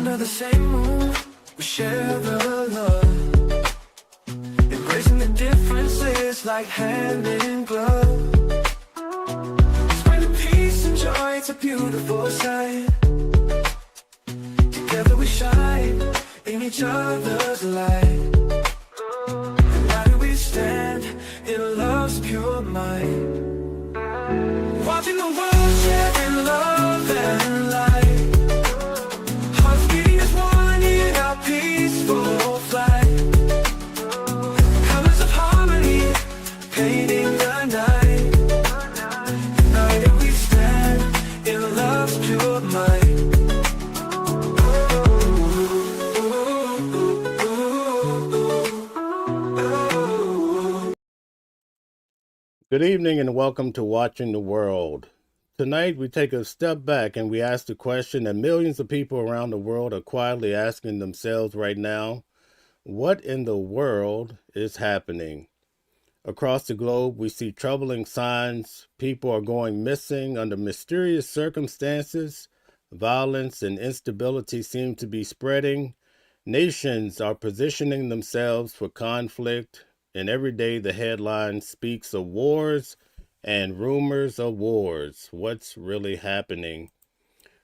Under the same roof, we share the love, embracing the differences like hand in glove. Spreading peace and joy, it's a beautiful sight. Together we shine in each other's light. And how do we stand in love's pure might? Watching the world share in love and light. Hearts beating as one in our peaceful flight. Colors of harmony painting the night. Now here we stand in love's pure might. Good evening and welcome to Watching the World. Tonight we take a step back and we ask the question that millions of people around the world are quietly asking themselves right now: what in the world is happening? Across the globe we see troubling signs. People are going missing under mysterious circumstances. Violence and instability seem to be spreading. Nations are positioning themselves for conflict. And every day the headline speaks of wars and rumors of wars. What's really happening?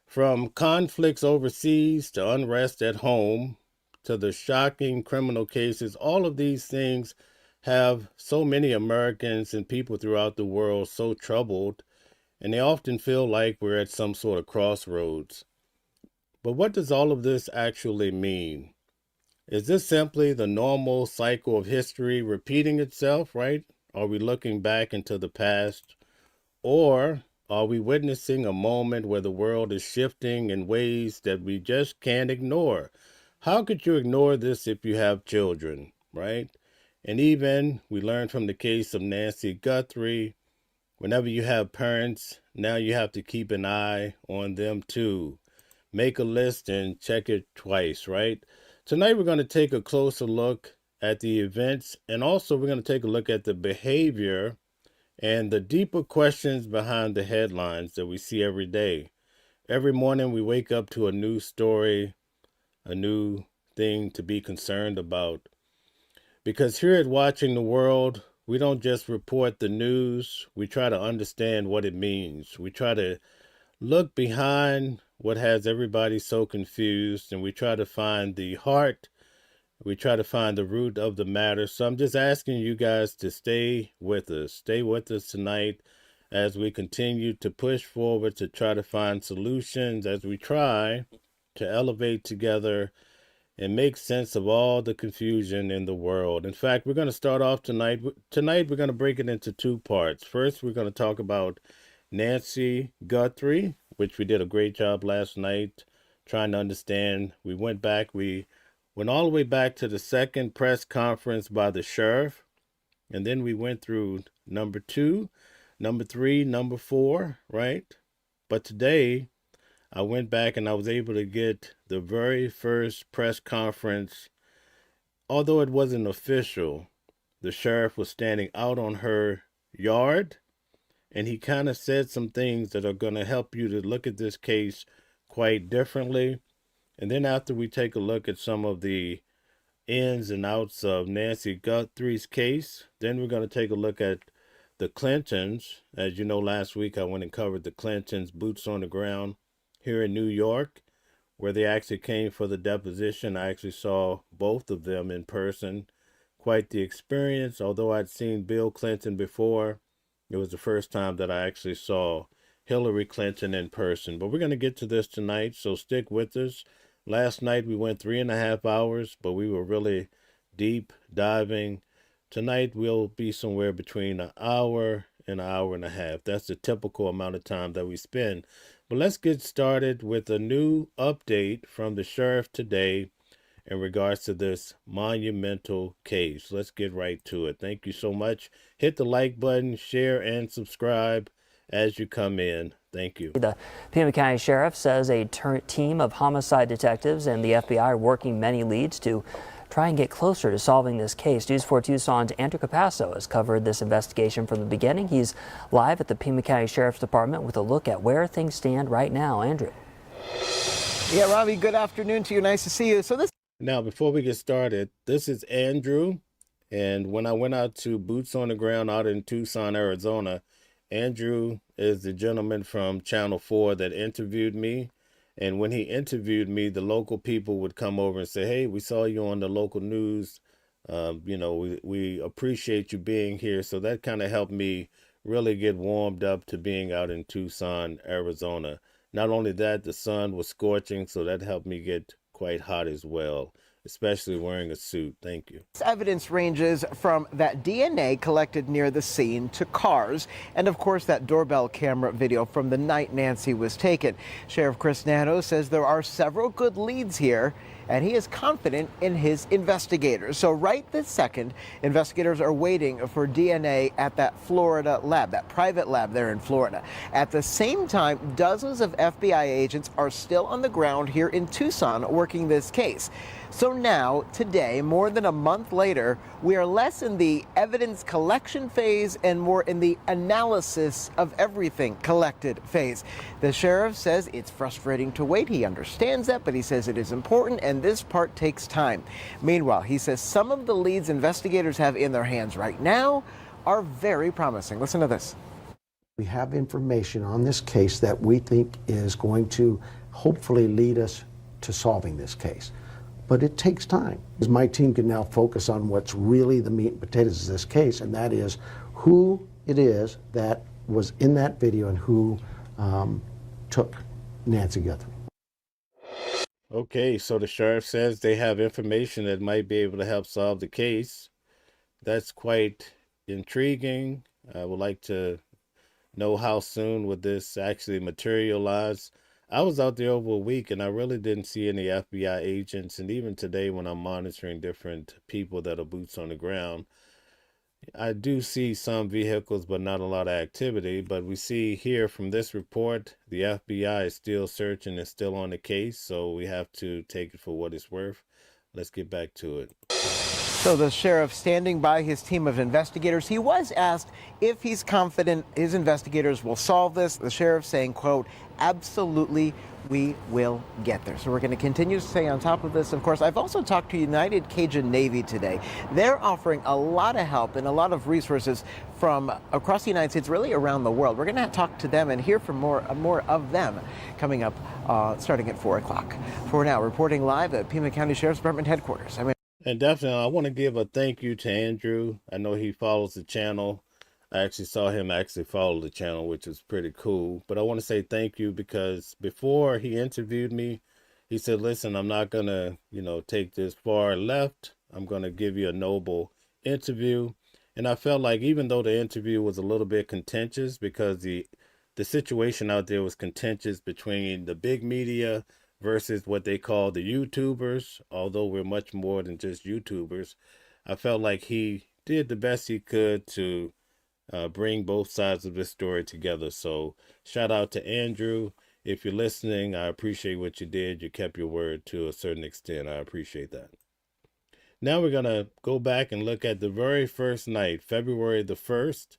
From conflicts overseas to unrest at home to the shocking criminal cases, all of these things have so many Americans and people throughout the world so troubled, and they often feel like we're at some sort of crossroads. But what does all of this actually mean? Is this simply the normal cycle of history repeating itself, right? Are we looking back into the past? Or are we witnessing a moment where the world is shifting in ways that we just can't ignore? How could you ignore this if you have children, right? And even we learned from the case of Nancy Guthrie, whenever you have parents, now you have to keep an eye on them too. Make a list and check it twice, right? Tonight, we're going to take a closer look at the events, and also we're going to take a look at the behavior and the deeper questions behind the headlines that we see every day. Every morning, we wake up to a new story, a new thing to be concerned about. Because here at Watching the World, we don't just report the news, we try to understand what it means. We try to look behind what has everybody so confused, and we try to find the heart, we try to find the root of the matter. So I'm just asking you guys to stay with us tonight as we continue to push forward to try to find solutions, as we try to elevate together and make sense of all the confusion in the world. In fact, we're going to start off tonight. We're going to break it into two parts. First, we're going to talk about Nancy Guthrie, which we did a great job last night trying to understand. We went all the way back to the second press conference by the sheriff, and then we went through number 2, number 3, number 4, right? But today, I went back and I was able to get the very first press conference. Although it wasn't official, the sheriff was standing out on her yard, and he kind of said some things that are going to help you to look at this case quite differently. And then after we take a look at some of the ins and outs of Nancy Guthrie's case, then we're going to take a look at the Clintons. As you know, last week I went and covered the Clintons, boots on the ground here in New York, where they actually came for the deposition. I actually saw both of them in person. Quite the experience. Although I'd seen Bill Clinton before, it was the first time that I actually saw Hillary Clinton in person. But we're going to get to this tonight, so stick with us. Last night we went 3.5 hours, but we were really deep diving. Tonight we'll be somewhere between an hour and an hour and a half. That's the typical amount of time that we spend. But let's get started with a new update from the sheriff today in regards to this monumental case. Let's get right to it. Thank you so much. Hit the like button, share, and subscribe as you come in. Thank you. The Pima County Sheriff says a team of homicide detectives and the FBI are working many leads to try and get closer to solving this case. News 4 Tucson's Andrew Capasso has covered this investigation from the beginning. He's live at the Pima County Sheriff's Department with a look at where things stand right now. Andrew. Yeah, Robbie, good afternoon to you. Nice to see you. Now, before we get started, this is Andrew. And when I went out to Boots on the Ground out in Tucson, Arizona, Andrew is the gentleman from Channel 4 that interviewed me. And when he interviewed me, the local people would come over and say, hey, we saw you on the local news. We appreciate you being here. So that kind of helped me really get warmed up to being out in Tucson, Arizona. Not only that, the sun was scorching, so that helped me get quite hot as well, especially wearing a suit. Thank you. This evidence ranges from that DNA collected near the scene to cars, and of course that doorbell camera video from the night Nancy was taken. Sheriff Chris Nano says there are several good leads here, and he is confident in his investigators. So right this second, investigators are waiting for DNA at that Florida lab, that private lab there in Florida. At the same time, dozens of FBI agents are still on the ground here in Tucson working this case. So now, today, more than a month later, we are less in the evidence collection phase and more in the analysis of everything collected phase. The sheriff says it's frustrating to wait. He understands that, but he says it is important and this part takes time. Meanwhile, he says some of the leads investigators have in their hands right now are very promising. Listen to this. We have information on this case that we think is going to hopefully lead us to solving this case. But it takes time. My team can now focus on what's really the meat and potatoes of this case, and that is who it is that was in that video and who took Nancy Guthrie. Okay, so the sheriff says they have information that might be able to help solve the case. That's quite intriguing. I would like to know how soon would this actually materialize. I was out there over a week and I really didn't see any FBI agents. And even today when I'm monitoring different people that are boots on the ground, I do see some vehicles, but not a lot of activity. But we see here from this report, the FBI is still searching and still on the case. So we have to take it for what it's worth. Let's get back to it. So the sheriff standing by his team of investigators, he was asked if he's confident his investigators will solve this. The sheriff saying, quote, absolutely, we will get there. So we're going to continue to stay on top of this. Of course, I've also talked to United Cajun Navy today. They're offering a lot of help and a lot of resources from across the United States, really around the world. We're going to talk to them and hear from more of them coming up starting at 4 o'clock. For now, reporting live at Pima County Sheriff's Department headquarters. And definitely, I want to give a thank you to Andrew. I know he follows the channel. I actually saw him follow the channel, which is pretty cool. But I want to say thank you because before he interviewed me, he said, listen, I'm not going to, take this far left. I'm going to give you a noble interview. And I felt like even though the interview was a little bit contentious because the situation out there was contentious between the big media versus what they call the YouTubers, although we're much more than just YouTubers, I felt like he did the best he could to bring both sides of this story together. So shout out to Andrew. If you're listening, I appreciate what you did. You kept your word to a certain extent. I appreciate that. Now we're going to go back and look at the very first night, February the 1st.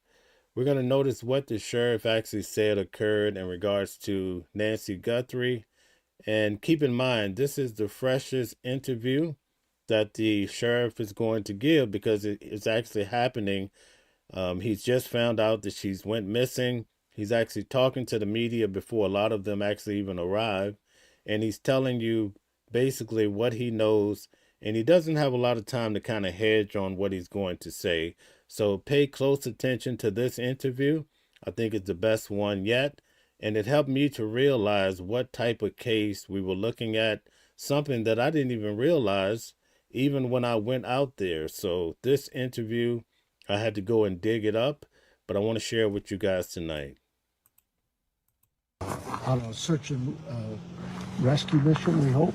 We're going to notice what the sheriff actually said occurred in regards to Nancy Guthrie. And keep in mind, this is the freshest interview that the sheriff is going to give because it's actually happening. He's just found out that she's went missing. He's actually talking to the media before a lot of them actually even arrive. And he's telling you basically what he knows. And he doesn't have a lot of time to kind of hedge on what he's going to say. So pay close attention to this interview. I think it's the best one yet. And it helped me to realize what type of case we were looking at, something that I didn't even realize even when I went out there. So this interview, I had to go and dig it up, but I want to share it with you guys tonight. On a search and rescue mission, we hope.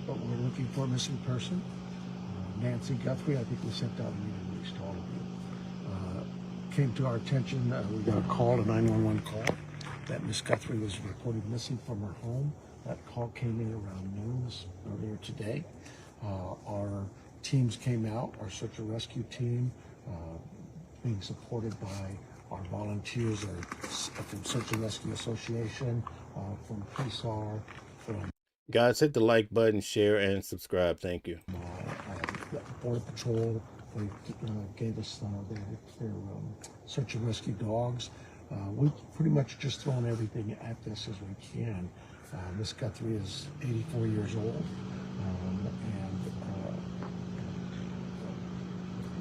But we're looking for a missing person. Nancy Guthrie, I think we sent out a news release to all of you. Came to our attention, we got a call, a 911 call, that Miss Guthrie was reported missing from her home. That call came in around noon earlier today. Our teams came out, our search and rescue team, being supported by our volunteers from Search and Rescue Association, from police are, from Guys, hit the like button, share, and subscribe. Thank you. Border Patrol. They gave us their search and rescue dogs. We've pretty much just thrown everything at this as we can. Miss Guthrie is 84 years old and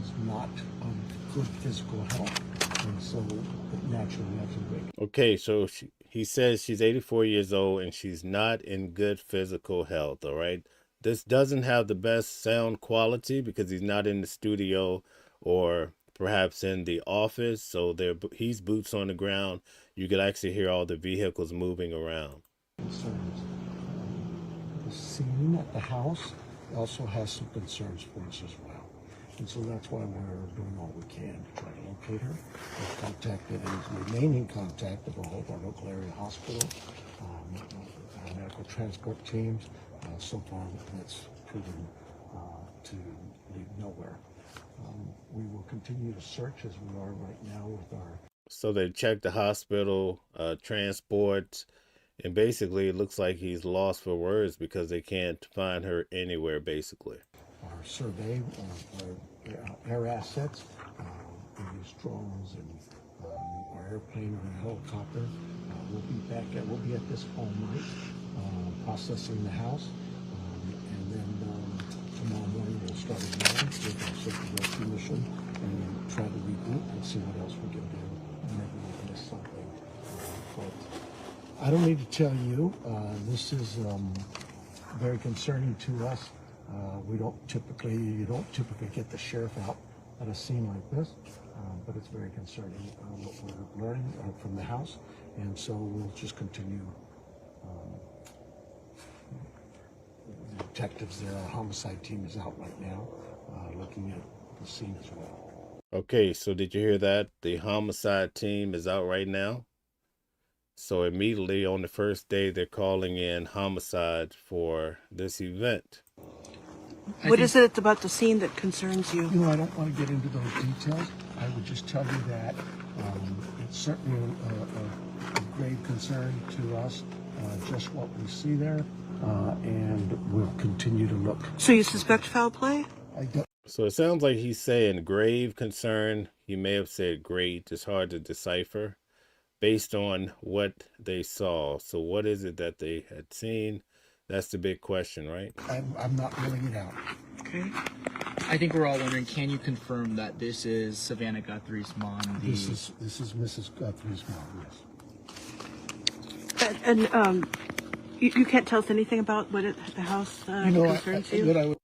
is not of good physical health. And so naturally that's a big. Okay, so he says she's 84 years old and she's not in good physical health, all right? This doesn't have the best sound quality because he's not in the studio or perhaps in the office, so he's boots on the ground. You could actually hear all the vehicles moving around. Concerns. The scene at the house also has some concerns for us as well. And so that's why we're doing all we can to try to locate her. We've contacted and remain in contact with all of our local area hospital, our medical transport teams. So far, that's proven to lead nowhere. We will continue to search as we are right now with our. So they checked the hospital, transport, and basically it looks like he's lost for words because they can't find her anywhere, basically. Our survey of our air assets, we use drones and our airplane or helicopter. We'll be at this all night processing the house. And then tomorrow morning we'll start again with our search and rescue mission and try to regroup and see what else we can do. Maybe we can miss something. But I don't need to tell you, this is very concerning to us. You don't typically get the sheriff out at a scene like this, but it's very concerning what we're learning from the house, and so we'll just continue. The detectives there, our homicide team is out right now, looking at the scene as well. Okay, so did you hear that? The homicide team is out right now. So immediately on the first day, they're calling in homicide for this event. What is it about the scene that concerns you? You know, I don't want to get into those details. I would just tell you that it's certainly a grave concern to us, just what we see there, and we'll continue to look. So you suspect foul play? So it sounds like he's saying grave concern. He may have said great. It's hard to decipher based on what they saw. So what is it that they had seen? That's the big question, right? I'm not ruling it out. Okay. I think we're all wondering, can you confirm that this is Savannah Guthrie's mom? This is Mrs. Guthrie's mom, yes. And you can't tell us anything about what the house concerns you?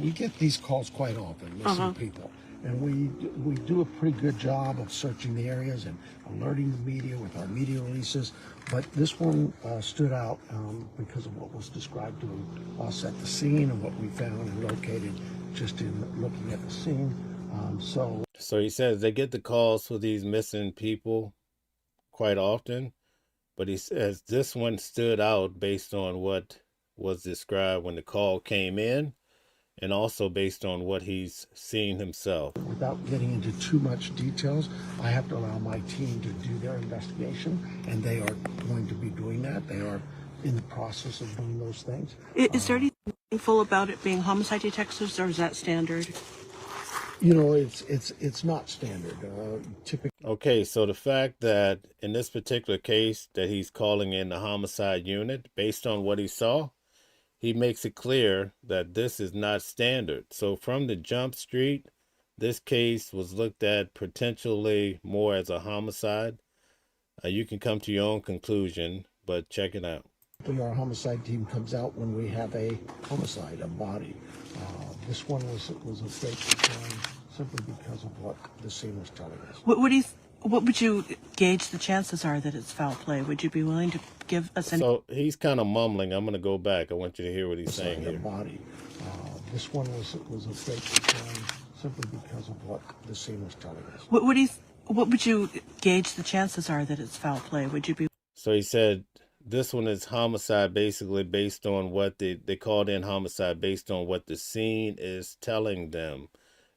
We get these calls quite often, missing people. And we do a pretty good job of searching the areas and alerting the media with our media releases. But this one stood out because of what was described to us at the scene and what we found and located just in looking at the scene. So he says they get the calls for these missing people quite often. But he says this one stood out based on what was described when the call came in, and also based on what he's seen himself. Without getting into too much details, I have to allow my team to do their investigation, and they are going to be doing that. They are in the process of doing those things. Is there anything meaningful about it being homicide detectives, or is that standard? You know, it's not standard. Typically. Okay, so the fact that in this particular case that he's calling in the homicide unit based on what he saw, he makes it clear that this is not standard. So from the jump street, this case was looked at potentially more as a homicide. You can come to your own conclusion, but check it out. Our homicide team comes out when we have a homicide, a body. This one was a great concern simply because of what the scene was telling us. What would you gauge the chances are that it's foul play? Would you be willing to give us any? So he's kind of mumbling. I'm going to go back. I want you to hear what he's saying here. Body. This one was a great concern simply because of what the scene was telling us. What would you gauge the chances are that it's foul play? Would you be? So he said this one is homicide basically based on what they called in homicide based on what the scene is telling them.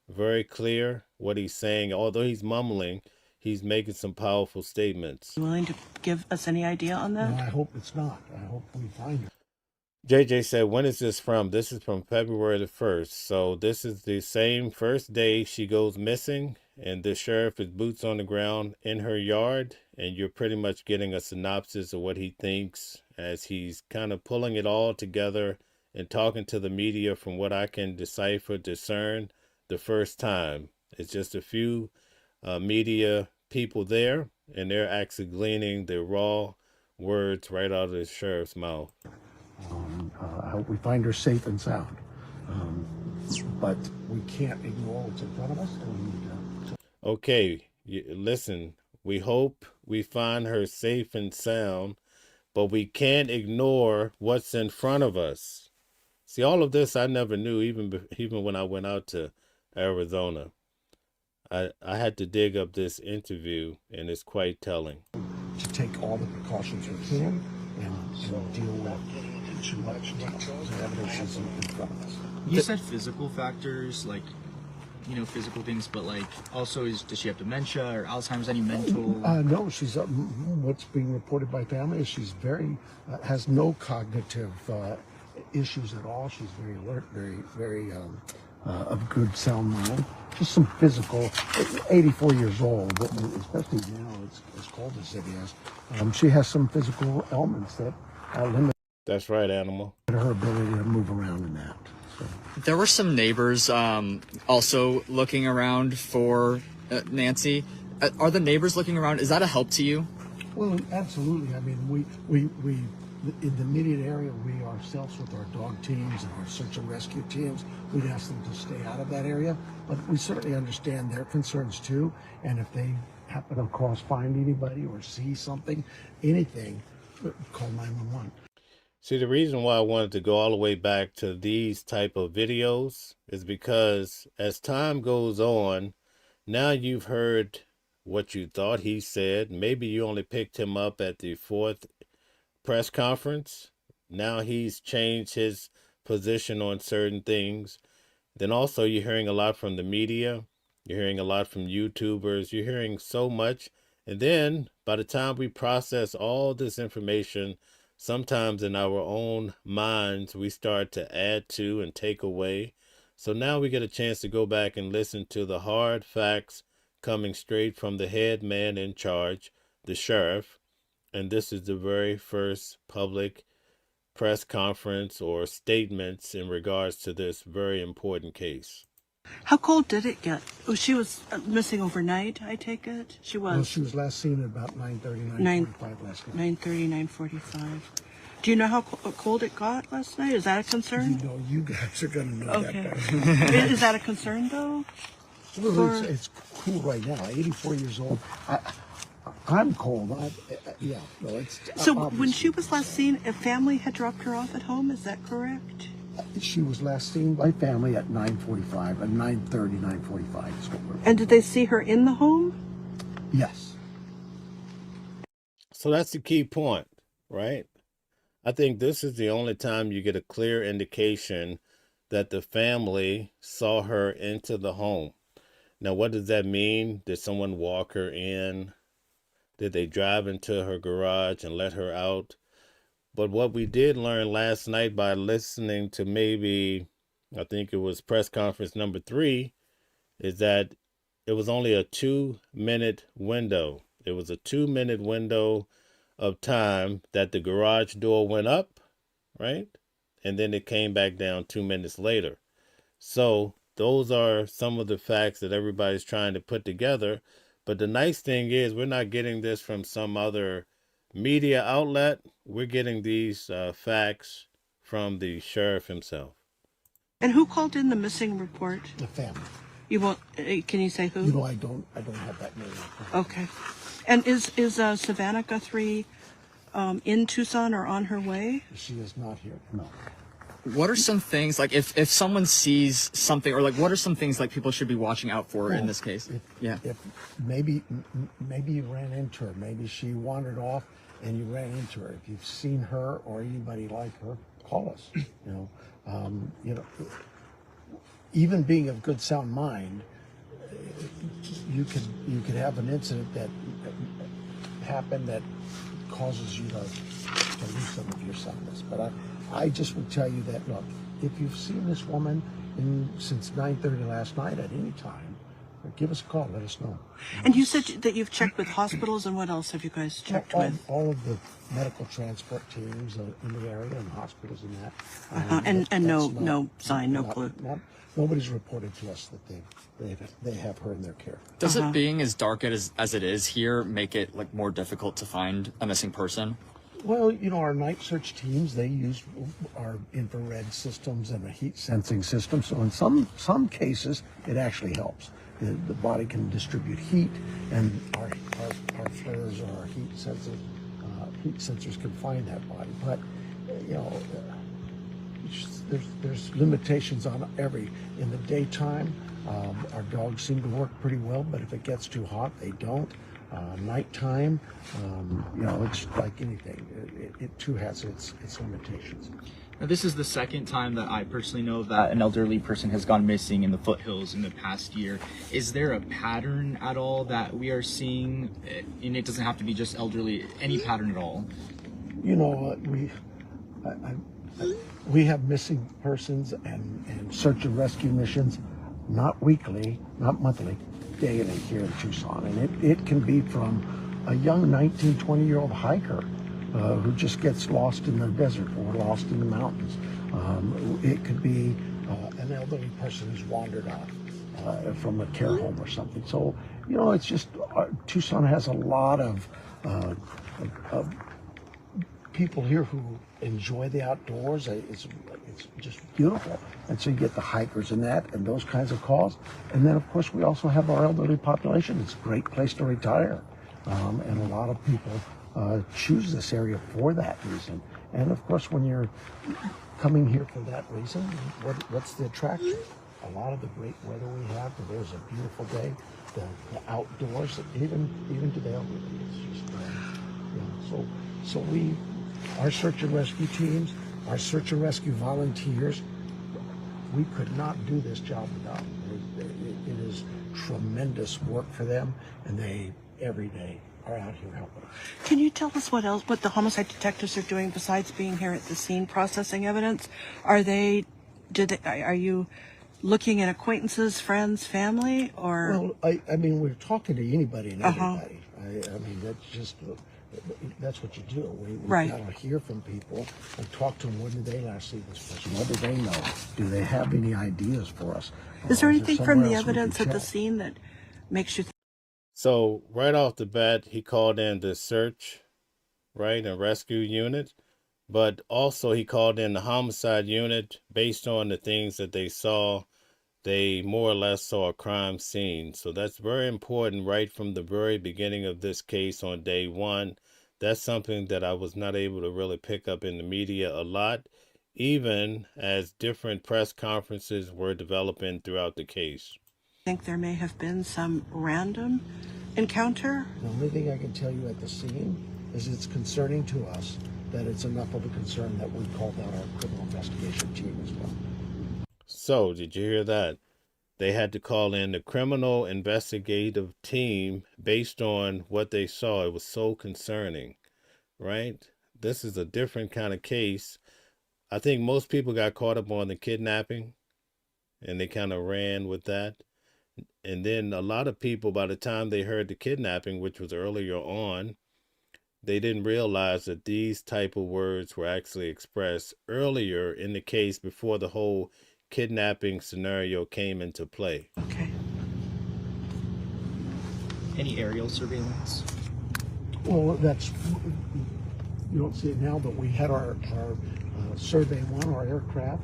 Very clear what he's saying. Although he's mumbling, he's making some powerful statements. Willing to give us any idea on No, that? I hope it's not. I hope we find her. JJ said, when is this from? This is from February the 1st. So this is the same first day she goes missing, and the sheriff is boots on the ground in her yard, and you're pretty much getting a synopsis of what he thinks as he's kind of pulling it all together and talking to the media from what I can discern the first time. It's just a few media people there, and they're actually gleaning the raw words right out of the sheriff's mouth. I hope we find her safe and sound. But we can't ignore what's in front of us. And we need to... Okay, listen, we hope we find her safe and sound, but we can't ignore what's in front of us. See, all of this I never knew, even when I went out to Arizona. I had to dig up this interview, and it's quite telling. To take all the precautions we can and deal with too much evidence is in front of us. You said physical factors, like, you know, physical things, but like also does she have dementia or Alzheimer's, any mental? No, she's what's being reported by family is she's very has no cognitive issues at all. She's very alert, very of good sound mind. Just some physical. 84 years old, especially now it's as cold as it is. She has some physical elements that limit. That's right, Animal. Her ability to move around in that. So. There were some neighbors also looking around for Nancy. Are the neighbors looking around? Is that a help to you? Well, absolutely. I mean, we in the immediate area, we ourselves with our dog teams and our search and rescue teams, we'd ask them to stay out of that area. But we certainly understand their concerns too. And if they happen to find anybody or see something, anything, call 911. See, the reason why I wanted to go all the way back to these type of videos is because as time goes on, now you've heard what you thought he said. Maybe you only picked him up at the 4th press conference. Now he's changed his position on certain things. Then also you're hearing a lot from the media. You're hearing a lot from YouTubers. You're hearing so much. And then by the time we process all this information, sometimes in our own minds, we start to add to and take away. So now we get a chance to go back and listen to the hard facts coming straight from the head man in charge, the sheriff. And this is the very first public press conference or statements in regards to this very important case. How cold did it get? Oh, she was missing overnight, I take it? She was. Well, she was last seen at about 9:30, 9:45 last night. 9:30, 9:45. Do you know how cold it got last night? Is that a concern? You know, you guys are going to know Okay. that better. Is that a concern, though? Well, it's cool right now. 84 years old. I'm cold. Yeah. No, it's. So when obviously. she was last seen, a family had dropped her off at home. Is that correct? She was last seen by family at 9:45, at 9:30, 9:45 is what we're. And did they see her in the home? Yes. So that's the key point, right? I think this is the only time you get a clear indication that the family saw her into the home. Now, what does that mean? Did someone walk her in? Did they drive into her garage and let her out? But what we did learn last night by listening to maybe, I think it was press conference number 3, is that it was only a 2-minute window. It was a 2-minute window of time that the garage door went up, right? And then it came back down 2 minutes later. So those are some of the facts that everybody's trying to put together. But the nice thing is we're not getting this from some other media outlet. We're getting these facts from the sheriff himself. And who called in the missing report? The family. You won't. Can you say who? You know, I don't have that name. Okay. And is Savannah Guthrie in Tucson or on her way? She is not here. No. What are some things, like if someone sees something, or like what are some things like people should be watching out for in this case? If maybe you ran into her, maybe she wandered off and you ran into her. If you've seen her or anybody like her, call us. You know, even being of good sound mind, you could have an incident that happen that causes you to lose some of your soundness. But I just would tell you that, look, if you've seen this woman since 9:30 last night at any time, give us a call, let us know. And you said that you've checked with hospitals, and what else have you guys checked with? All of the medical transport teams in the area and hospitals and that. And no sign, no clue. Nobody's reported to us that they have her in their care. Does it being as dark as it is here make it like more difficult to find a missing person? Well, our night search teams, they use our infrared systems and a heat sensing system. So in some cases, it actually helps. The body can distribute heat, and our flares or our heat sensors can find that body. But there's limitations on in the daytime. Our dogs seem to work pretty well, but if it gets too hot, they don't. Nighttime, it's like anything. It too has its limitations. Now, this is the second time that I personally know that an elderly person has gone missing in the foothills in the past year. Is there a pattern at all that we are seeing? And it doesn't have to be just elderly, any pattern at all. We have missing persons and search and rescue missions, not weekly, not monthly, daily here in Tucson. And it can be from a young 19, 20-year-old hiker who just gets lost in the desert or lost in the mountains. It could be an elderly person who's wandered off from a care home or something. So, it's just, Tucson has a lot of people here who enjoy the outdoors. It's just beautiful. And so you get the hikers and those kinds of calls. And then, of course, we also have our elderly population. It's a great place to retire. And a lot of people choose this area for that reason. And of course, when you're coming here for that reason, what's the attraction? A lot of the great weather we have, there's a beautiful day, the outdoors, even to the elderly. It's just, so our search and rescue teams, our search and rescue volunteers, we could not do this job without them. It is tremendous work for them, and they every day are out here helping us. Can you tell us what the homicide detectives are doing besides being here at the scene processing evidence? Are you looking at acquaintances, friends, family, or? Well, I mean, we're talking to anybody and everybody. I mean, that's what you do. We got to hear from people and talk to them. When did they last see this person? What do they know? Do they have any ideas for us? Is there anything from the evidence at the scene that makes you? So right off the bat, he called in the search, and rescue unit, but also he called in the homicide unit based on the things that they saw. They more or less saw a crime scene. So that's very important right from the very beginning of this case on day one. That's something that I was not able to really pick up in the media a lot, even as different press conferences were developing throughout the case. Think there may have been some random encounter? The only thing I can tell you at the scene is it's concerning to us that it's enough of a concern that we called out our criminal investigation team as well. So, did you hear that? They had to call in the criminal investigative team based on what they saw. It was so concerning, right? This is a different kind of case. I think most people got caught up on the kidnapping, and they kind of ran with that. And then a lot of people, by the time they heard the kidnapping, which was earlier on, they didn't realize that these type of words were actually expressed earlier in the case before the whole kidnapping scenario came into play. Okay. Any aerial surveillance? Well, you don't see it now, but we had our Survey 1, our aircraft.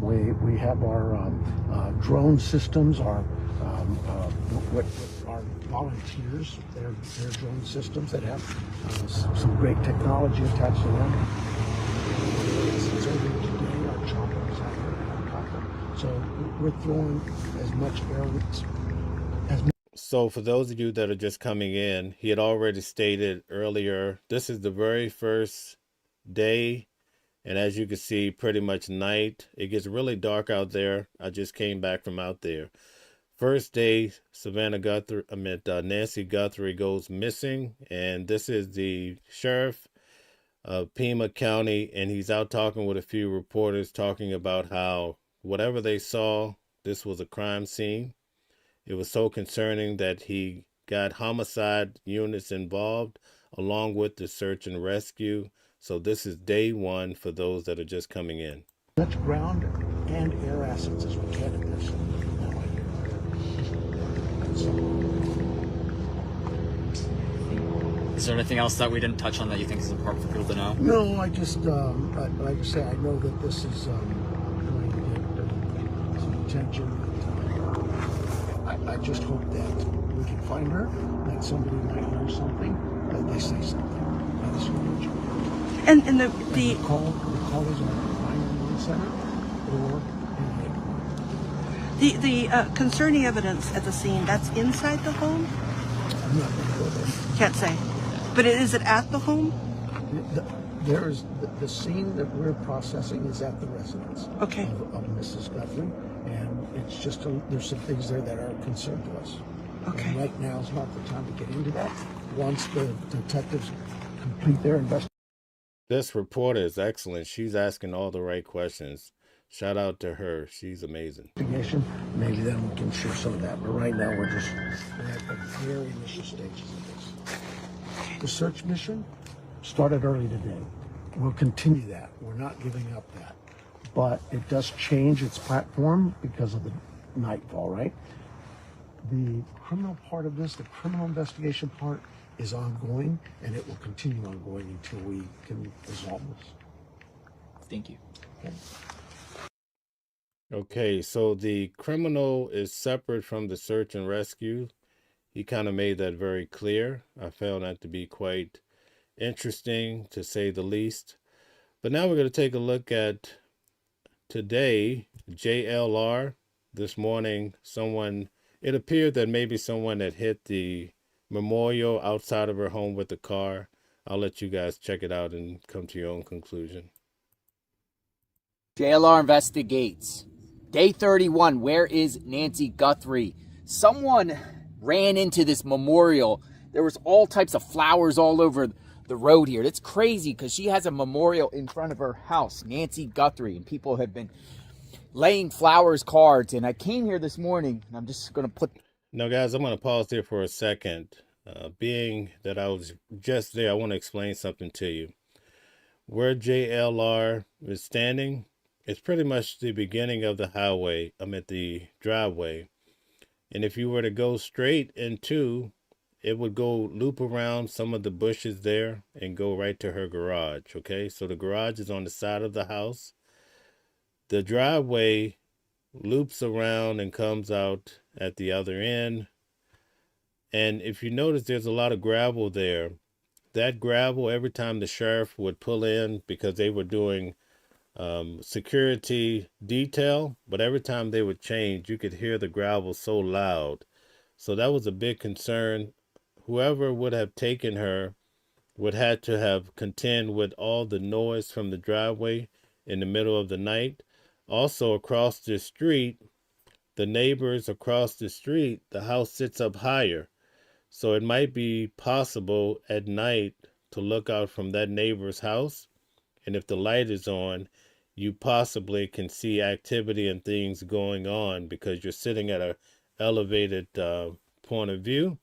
We have our drone systems, our volunteers, their drone systems that have some great technology attached to them. It's early today, our chopper is out here in helicopter. So we're throwing as much air as. So for those of you that are just coming in, he had already stated earlier, this is the very first day. And as you can see, pretty much night. It gets really dark out there. I just came back from out there. First day, Nancy Guthrie goes missing, and this is the sheriff of Pima County, and he's out talking with a few reporters, talking about how whatever they saw, this was a crime scene. It was so concerning that he got homicide units involved, along with the search and rescue. So this is day one for those that are just coming in. Much ground and air assets as we can in this. Is there anything else that we didn't touch on that you think is important for people to know? No, I just, like I say, I know that this is going to get some attention. I just hope that we can find her, that somebody might learn something, that they say something. That is huge. And the The call is on the 911 center or in the concerning evidence at the scene, that's inside the home? I'm not going to go there. Can't say. But is it at the home? There is the scene that we're processing is at the residence Okay. of Mrs. Guthrie, and it's just there's some things there that are of concern to us. Okay. And right now is not the time to get into that. Once the detectives complete their investigation. This reporter is excellent. She's asking all the right questions. Shout out to her. She's amazing. Maybe then we can share some of that. But right now we're at the very initial stages of this. The search mission started early today. We'll continue that. We're not giving up that. But it does change its platform because of the nightfall, right? The criminal part of this, the criminal investigation part, is ongoing, and it will continue ongoing until we can resolve this. Thank you. Okay. Okay, so the criminal is separate from the search and rescue. He kind of made that very clear. I found that to be quite interesting, to say the least. But now we're going to take a look at today, JLR. This morning, it appeared that maybe someone had hit the memorial outside of her home with the car. I'll let you guys check it out and come to your own conclusion. JLR investigates. Day 31, where is Nancy Guthrie? Someone ran into this memorial. There was all types of flowers all over the road here. That's crazy because she has a memorial in front of her house, Nancy Guthrie, and people have been laying flowers, cards, and I came here this morning, and I'm just going to put... Now, guys, I'm going to pause there for a second. Being that I was just there, I want to explain something to you. Where JLR is standing, it's pretty much the beginning of the highway. I'm at the driveway. And if you were to go straight into, it would go loop around some of the bushes there and go right to her garage. Okay, so the garage is on the side of the house. The driveway loops around and comes out at the other end. And if you notice, there's a lot of gravel there. That gravel, every time the sheriff would pull in, because they were doing security detail, but every time they would change, you could hear the gravel so loud. So that was a big concern. Whoever would have taken her would have to have contend with all the noise from the driveway in the middle of the night. Also, across the street, the neighbors across the street, the house sits up higher. So it might be possible at night to look out from that neighbor's house. And if the light is on, you possibly can see activity and things going on because you're sitting at an elevated point of view.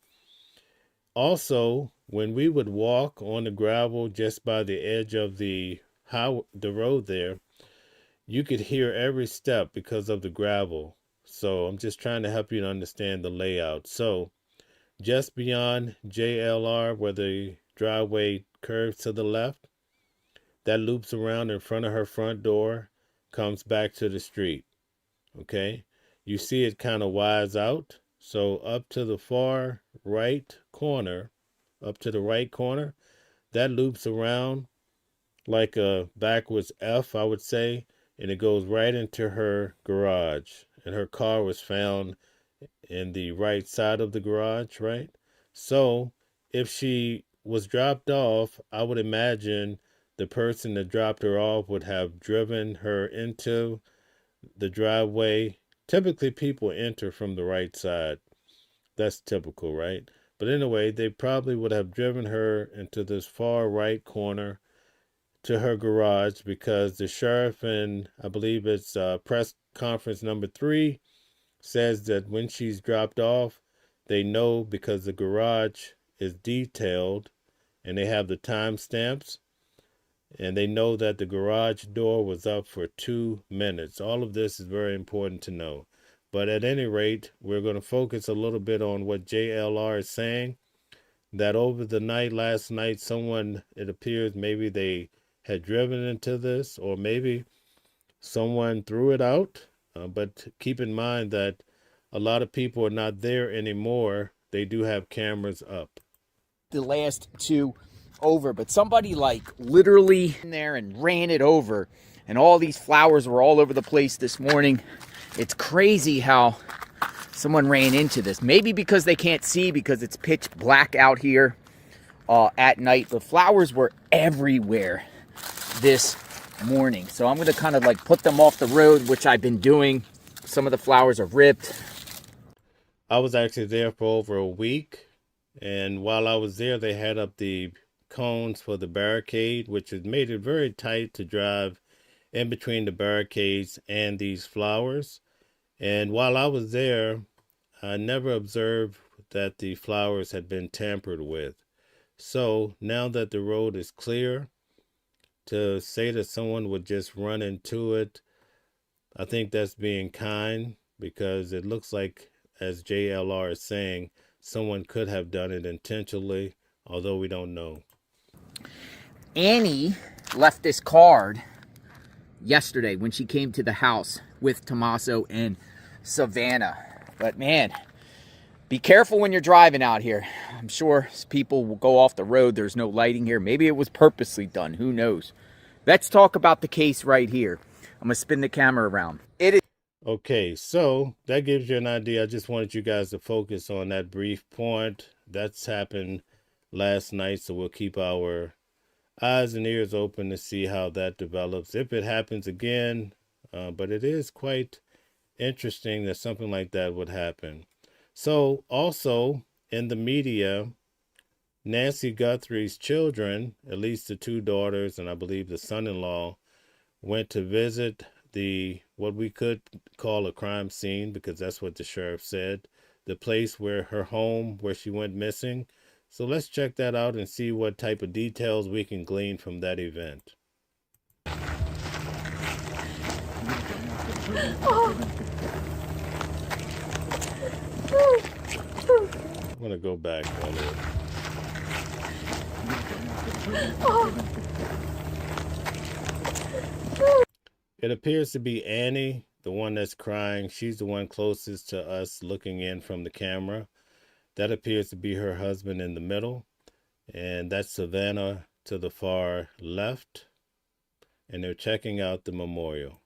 Also, when we would walk on the gravel just by the edge of the road there, you could hear every step because of the gravel. So I'm just trying to help you to understand the layout. So just beyond JLR, where the driveway curves to the left, that loops around in front of her front door, comes back to the street. Okay, you see it kind of wise out. So up to the far right corner, that loops around like a backwards F, I would say, and it goes right into her garage. And her car was found in the right side of the garage, right? So if she was dropped off, I would imagine the person that dropped her off would have driven her into the driveway, Typically, people enter from the right side. That's typical, right? But anyway, they probably would have driven her into this far right corner to her garage, because the sheriff, and I believe it's press conference number 3, says that when she's dropped off, they know because the garage is detailed and they have the timestamps, and they know that the garage door was up for 2 minutes. All of this is very important to know. But at any rate, we're going to focus a little bit on what JLR is saying, that over the night, last night, someone, it appears maybe they had driven into this, or maybe someone threw it out. But keep in mind that a lot of people are not there anymore. They do have cameras up. The last 2 over, but somebody like literally in there and ran it over, and all these flowers were all over the place this morning. It's crazy how someone ran into this. Maybe because they can't see, because it's pitch black out here at night. The flowers were everywhere this morning, so I'm going to kind of like put them off the road, which I've been doing. Some of the flowers are ripped. I was actually there for over a week, and while I was there, they had up the cones for the barricade, which has made it very tight to drive in between the barricades and these flowers. And while I was there, I never observed that the flowers had been tampered with. So now that the road is clear, to say that someone would just run into it, I think that's being kind, because it looks like, as JLR is saying, someone could have done it intentionally, although we don't know. Annie left this card yesterday when she came to the house with Tommaso and Savannah. But man, be careful when you're driving out here. I'm sure people will go off the road. There's no lighting here. Maybe it was purposely done. Who knows? Let's talk about the case right here. I'm going to spin the camera around. It is. Okay, so that gives you an idea. I just wanted you guys to focus on that brief point. That's happened last night, so we'll keep our eyes and ears open to see how that develops, if it happens again. But it is quite interesting that something like that would happen. So also in the media, Nancy Guthrie's children, at least the 2 daughters and I believe the son-in-law, went to visit the, what we could call a crime scene, because that's what the sheriff said, the place where her home, where she went missing. So let's check that out and see what type of details we can glean from that event. I'm going to go back a little. It appears to be Annie, the one that's crying. She's the one closest to us looking in from the camera. That appears to be her husband in the middle. And that's Savannah to the far left. And they're checking out the memorial.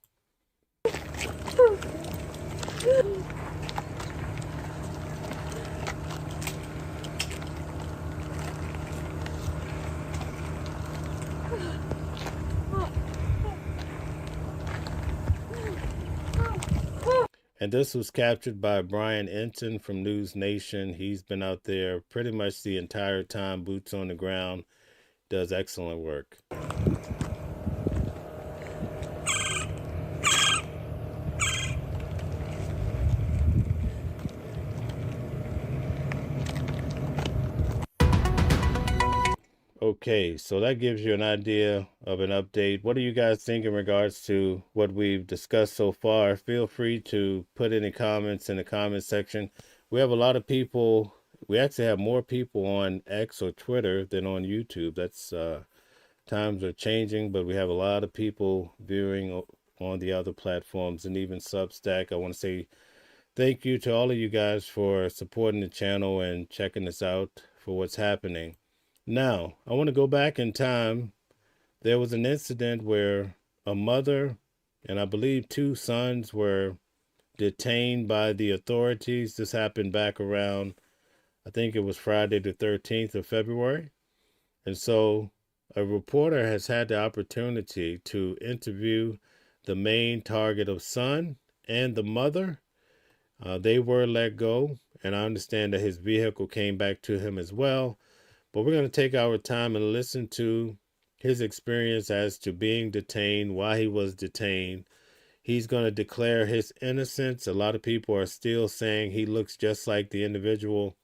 And this was captured by Brian Enton from News Nation. He's been out there pretty much the entire time, boots on the ground, does excellent work. Okay, so that gives you an idea of an update. What do you guys think in regards to what we've discussed so far? Feel free to put any comments in the comment section. We have a lot of people. We actually have more people on X or Twitter than on YouTube. That's times are changing, but we have a lot of people viewing on the other platforms and even Substack. I want to say thank you to all of you guys for supporting the channel and checking us out for what's happening. Now, I want to go back in time. There was an incident where a mother and I believe 2 sons were detained by the authorities. This happened back around, I think it was Friday the 13th of February. And so a reporter has had the opportunity to interview the main target of son and the mother. They were let go, and I understand that his vehicle came back to him as well. But we're going to take our time and listen to his experience as to being detained, why he was detained. He's going to declare his innocence. A lot of people are still saying he looks just like the individual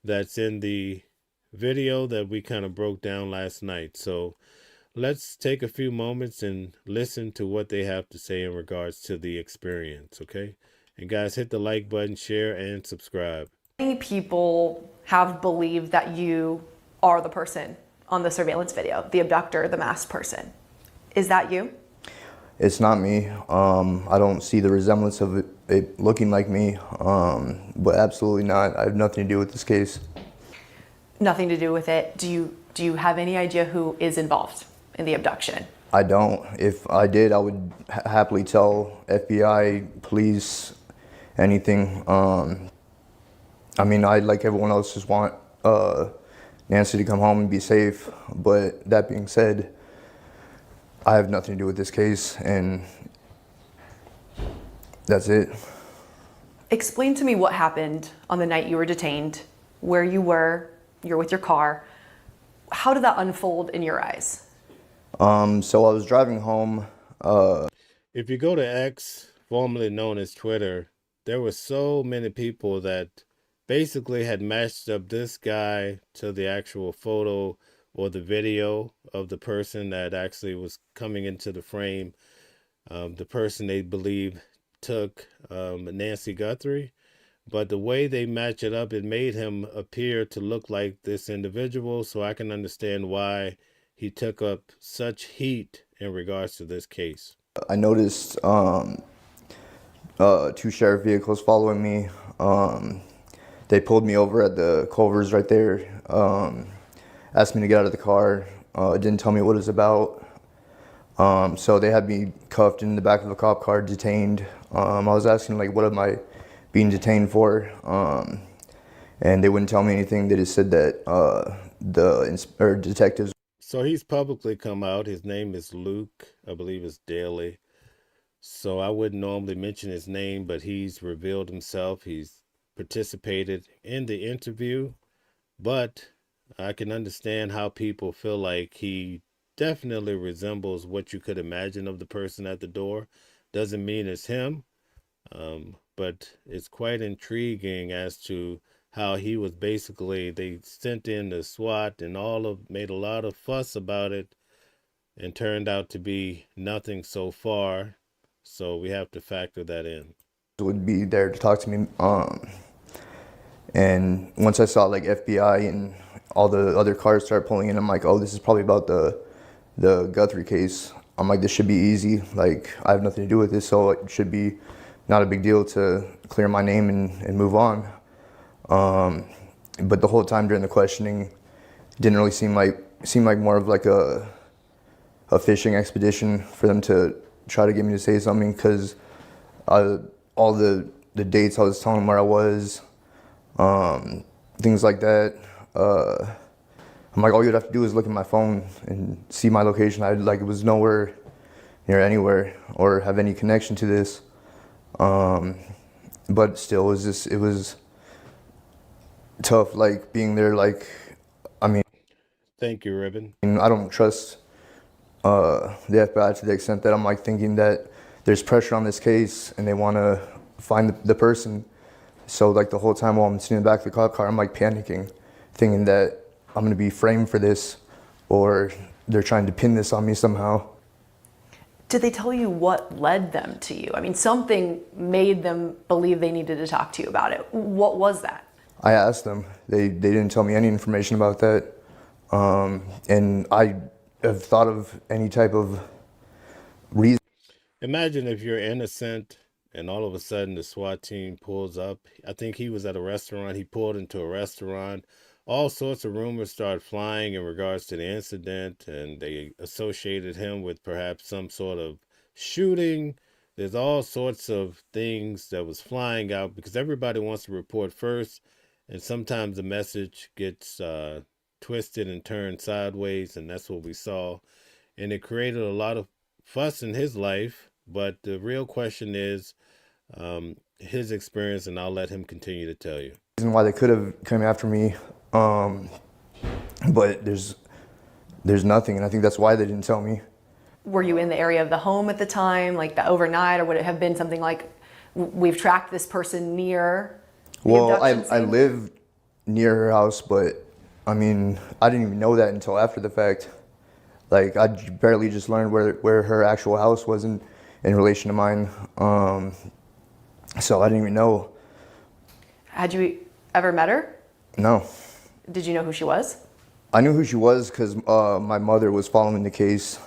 that's in the video that we kind of broke down last night. So let's take a few moments and listen to what they have to say in regards to the experience, okay? And guys, hit the like button, share, and subscribe. Many people have believed that you are the person on the surveillance video, the abductor, the masked person. Is that you? It's not me. I don't see the resemblance of it looking like me, but absolutely not. I have nothing to do with this case. Nothing to do with it. Do you have any idea who is involved in the abduction? I don't. If I did, I would happily tell FBI, police, anything. I mean, I, like everyone else, just want Nancy to come home and be safe. But that being said, I have nothing to do with this case, and that's it. Explain to me what happened on the night you were detained, where you were, you're with your car. How did that unfold in your eyes? So I was driving home. If you go to X, formerly known as Twitter, there were so many people that basically had matched up this guy to the actual photo or the video of the person that actually was coming into the frame. The person they believe took Nancy Guthrie. But the way they match it up, it made him appear to look like this individual. So I can understand why he took up such heat in regards to this case. I noticed two sheriff vehicles following me. They pulled me over at the Culvers right there, asked me to get out of the car, didn't tell me what it was about. So they had me cuffed in the back of a cop car, detained. I was asking, like, what am I being detained for? And they wouldn't tell me anything. They just said that the detectives. So he's publicly come out. His name is Luke, I believe it's Daly. So I wouldn't normally mention his name, but he's revealed himself. He's participated in the interview, but I can understand how people feel like he definitely resembles what you could imagine of the person at the door. Doesn't mean it's him, but it's quite intriguing as to how he was basically, they sent in the SWAT and made a lot of fuss about it, and turned out to be nothing so far. So we have to factor that in. Would be there to talk to me. And once I saw like FBI and all the other cars start pulling in, I'm like, oh, this is probably about the Guthrie case. I'm like, this should be easy. Like, I have nothing to do with this, so it should be not a big deal to clear my name and move on. But the whole time during the questioning, it didn't really seem like more of like a fishing expedition for them to try to get me to say something, because all the dates I was telling them where I was, things like that. I'm like, all you'd have to do is look at my phone and see my location. It was nowhere near anywhere or have any connection to this. But still, it was tough, like being there. Like, I mean, Thank you, Ribbon. I don't trust the FBI to the extent that I'm like thinking that there's pressure on this case and they want to find the person. So like the whole time while I'm sitting in the back of the cop car, I'm like panicking, thinking that I'm going to be framed for this, or they're trying to pin this on me somehow. Did they tell you what led them to you? I mean, something made them believe they needed to talk to you about it. What was that? I asked them. They didn't tell me any information about that. And I have thought of any type of reason. Imagine if you're innocent and all of a sudden the SWAT team pulls up. I think he was at a restaurant. He pulled into a restaurant. All sorts of rumors started flying in regards to the incident, and they associated him with perhaps some sort of shooting. There's all sorts of things that was flying out because everybody wants to report first, and sometimes the message gets twisted and turned sideways, and that's what we saw. And it created a lot of fuss in his life, but the real question is, his experience, and I'll let him continue to tell you. Reason why they could have come after me, but there's nothing, and I think that's why they didn't tell me. Were you in the area of the home at the time, like the overnight, or would it have been something like, we've tracked this person near the abduction scene? I live near her house, but I mean, I didn't even know that until after the fact. Like, I barely just learned where her actual house was in relation to mine. So I didn't even know. Had you ever met her? No. Did you know who she was? I knew who she was because my mother was following the case.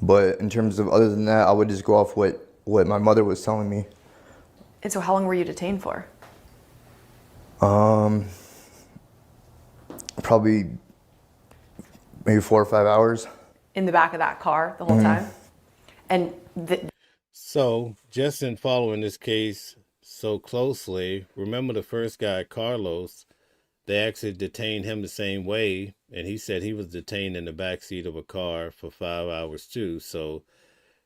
But in terms of other than that, I would just go off what my mother was telling me. And so how long were you detained for? Probably maybe 4 or 5 hours. In the back of that car the whole time? And So, just in following this case so closely, remember the first guy, Carlos, they actually detained him the same way, and he said he was detained in the backseat of a car for 5 hours too. So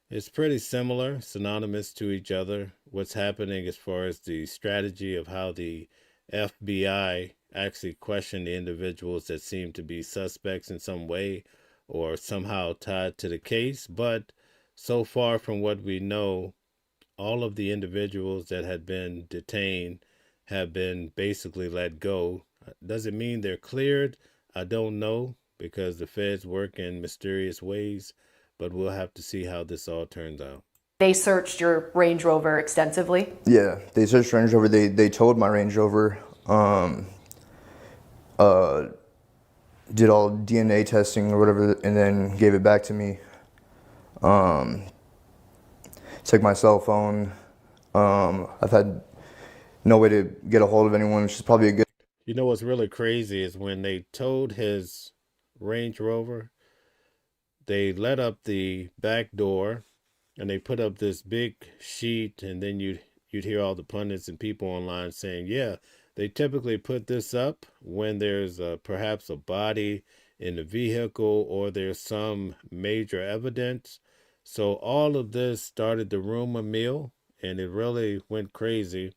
it's pretty similar, synonymous to each other, what's happening as far as the strategy of how the FBI actually questioned the individuals that seem to be suspects in some way or somehow tied to the case. But so far from what we know, all of the individuals that had been detained have been basically let go. Does it mean they're cleared? I don't know, because the feds work in mysterious ways, but we'll have to see how this all turns out. they searched your Range Rover extensively? Yeah, they searched Range Rover. They towed my Range Rover. Did all DNA testing or whatever, and then gave it back to me. Took my cell phone. I've had no way to get a hold of anyone, which is probably a good. You know what's really crazy is when they towed his Range Rover, they let up the back door and they put up this big sheet, and then you'd hear all the pundits and people online saying, yeah, they typically put this up when there's perhaps a body in the vehicle or there's some major evidence. So all of this started the rumor mill, and it really went crazy.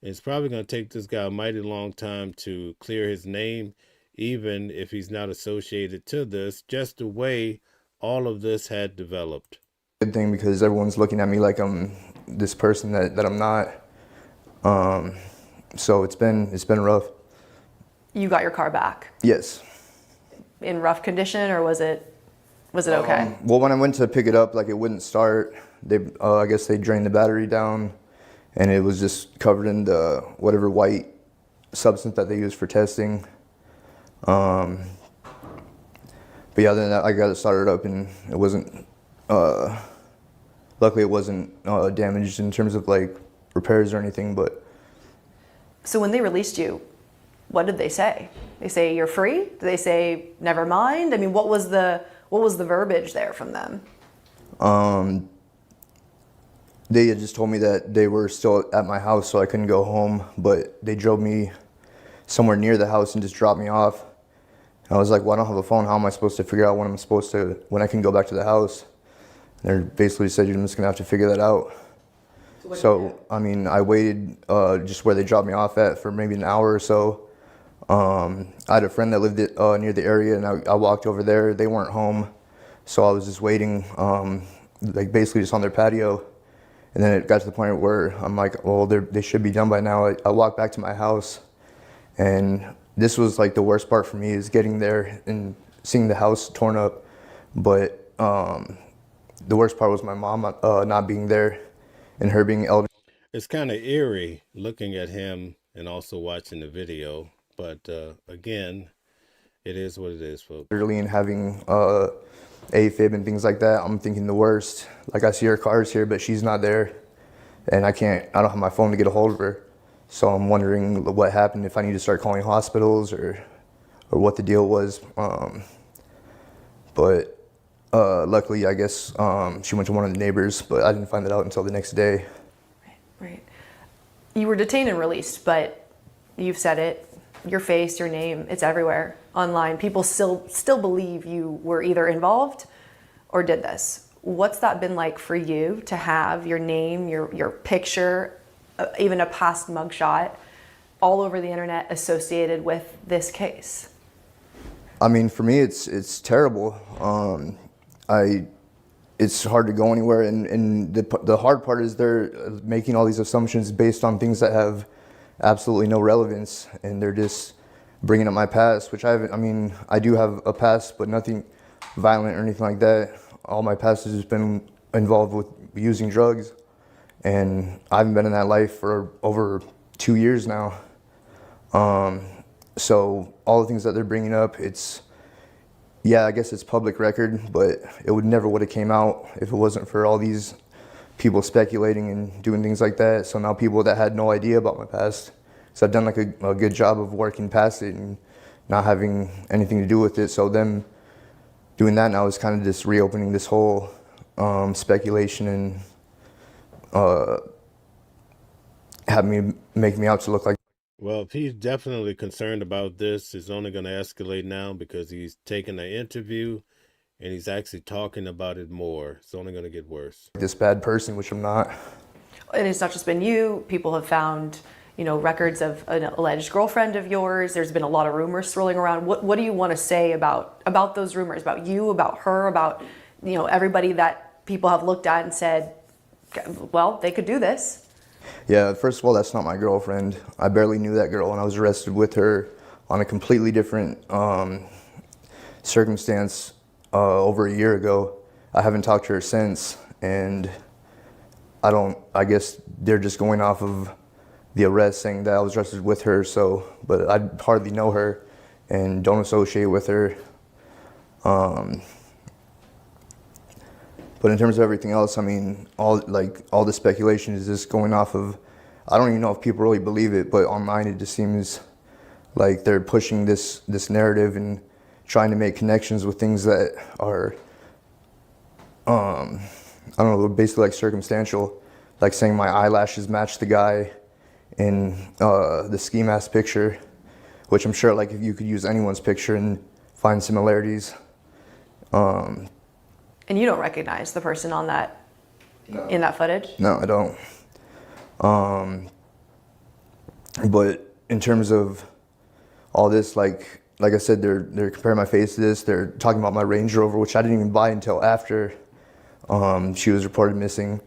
It's probably going to take this guy a mighty long time to clear his name, even if he's not associated to this, just the way all of this had developed. Good thing, because everyone's looking at me like I'm this person that I'm not. So it's been rough. You got your car back? Yes. In rough condition, or was it okay? Well, when I went to pick it up, like, it wouldn't start. They, I guess they drained the battery down, and it was just covered in the whatever white substance that they use for testing. But yeah, then I got it started up, and it wasn't. Luckily, it wasn't damaged in terms of like repairs or anything. But So when they released you, what did they say? They say you're free? Did they say never mind? I mean, what was the verbiage there from them? They had just told me that they were still at my house, so I couldn't go home. But they drove me somewhere near the house and just dropped me off. And I was like, well, I don't have a phone. How am I supposed to figure out when I can go back to the house? And they basically said, you're just gonna have to figure that out. So I mean, I waited just where they dropped me off at for maybe an hour or so. I had a friend that lived near the area, and I walked over there. They weren't home, so I was just waiting, like basically just on their patio. And then it got to the point where I'm like, well, they should be done by now. I walked back to my house, and this was like the worst part for me, is getting there and seeing the house torn up. But the worst part was my mom not being there, and her being elderly. It's kind of eerie looking at him and also watching the video. But again, it is what it is, folks. And having AFib and things like that, I'm thinking the worst. Like, I see her car's here, but she's not there, and I don't have my phone to get a hold of her. So I'm wondering what happened, if I need to start calling hospitals or what the deal was. But luckily, I guess she went to one of the neighbors, but I didn't find that out until the next day. Right. You were detained and released, but you've said it. Your face, your name, it's everywhere online. People still believe you were either involved or did this. What's that been like for you to have your name, your picture even a past mugshot all over the internet associated with this case? I mean, for me, it's terrible. It's hard to go anywhere, and the hard part is they're making all these assumptions based on things that have absolutely no relevance, and they're just bringing up my past, which I haven't. I mean, I do have a past, but nothing violent or anything like that. All my past has just been involved with using drugs, and I haven't been in that life for over 2 years now. So all the things that they're bringing up, yeah, I guess it's public record, but it never would have came out if it wasn't for all these people speculating and doing things like that. So now people that had no idea about my past, so I've done like a good job of working past it and not having anything to do with it. So them doing that now is kind of just reopening this whole speculation and make me out to look like. Well, if he's definitely concerned about this, it's only going to escalate now because he's taking an interview and he's actually talking about it more. It's only going to get worse. This bad person, which I'm not. And it's not just been you. People have found, records of an alleged girlfriend of yours. There's been a lot of rumors swirling around. What do you want to say about those rumors, about you, about her, about, everybody that people have looked at and said, well, they could do this? Yeah, first of all, that's not my girlfriend. I barely knew that girl, and I was arrested with her on a completely different circumstance over a year ago. I haven't talked to her since, and I guess they're just going off of the arrest, saying that I was arrested with her, but I hardly know her and don't associate with her. But in terms of everything else, I mean, all the speculation is just going off of, I don't even know if people really believe it, but online it just seems like they're pushing this narrative and trying to make connections with things that are, I don't know, basically like circumstantial, like saying my eyelashes match the guy in the ski mask picture, which I'm sure like if you could use anyone's picture and find similarities. And you don't recognize the person on that, No. in that footage? No, I don't. But in terms of all this, like I said, they're comparing my face to this. They're talking about my Range Rover, which I didn't even buy until after she was reported missing.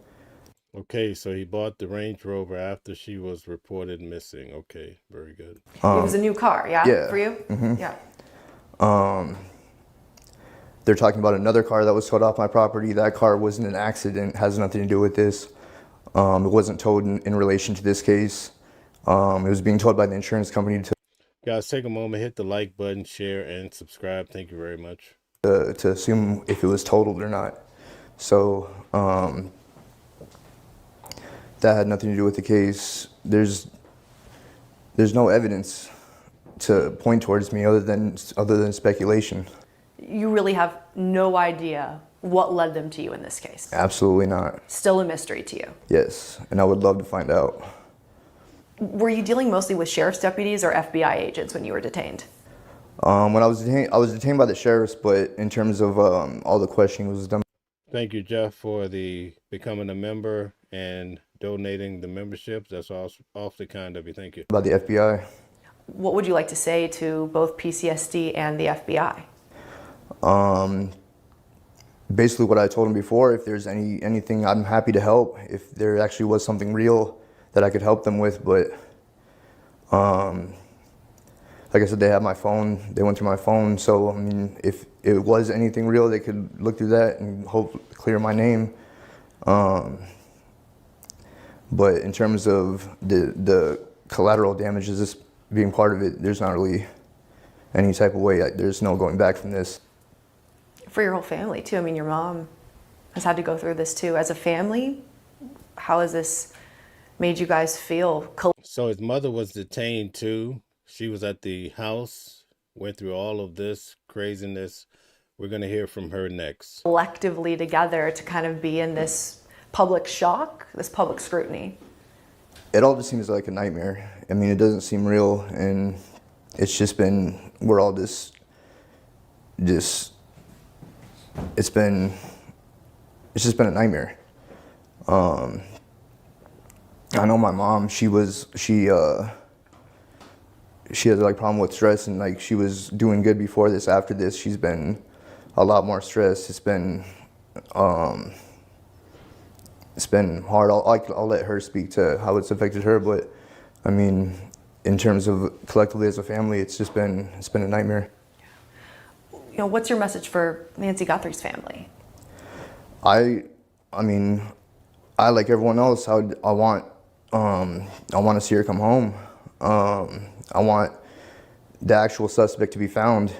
Okay, so he bought the Range Rover after she was reported missing. Okay, very good. It was a new car, yeah. for you? Mm-hmm. Yeah. They're talking about another car that was towed off my property. That car wasn't an accident, has nothing to do with this. It wasn't towed in relation to this case. It was being towed by the insurance company Guys, take a moment, hit the like button, share, and subscribe. Thank you very much. To assume if it was totaled or not. So that had nothing to do with the case. There's no evidence to point towards me other than speculation. You really have no idea what led them to you in this case? Absolutely not. Still a mystery to you? Yes, and I would love to find out. Were you dealing mostly with sheriff's deputies or FBI agents when you were detained? When I was detained by the sheriffs, but in terms of all the questioning was done. Thank you, Jeff, for becoming a member and donating the memberships. That's awfully kind of you. Thank you. About the FBI. What would you like to say to both PCSD and the FBI? Basically what I told him before, if there's anything, I'm happy to help. If there actually was something real that I could help them with, but like I said, they have my phone, they went through my phone, so I mean, if it was anything real, they could look through that and hope clear my name. But in terms of the collateral damages, this being part of it, there's not really any type of way, there's no going back from this. For your whole family too. I mean, your mom has had to go through this too. As a family, how has this made you guys feel? So his mother was detained too. She was at the house, went through all of this craziness. We're going to hear from her next. Collectively together to kind of be in this public shock, this public scrutiny. It all just seems like a nightmare. I mean, it doesn't seem real, and it's just been, we're all just it's just been a nightmare. I know my mom, she has like problem with stress, and like she was doing good before this. After this, she's been a lot more stressed. It's been hard. I'll let her speak to how it's affected her, but I mean, in terms of collectively as a family, it's been a nightmare. You know, what's your message for Nancy Guthrie's family? I mean, I like everyone else. I want to see her come home. I want the actual suspect to be found.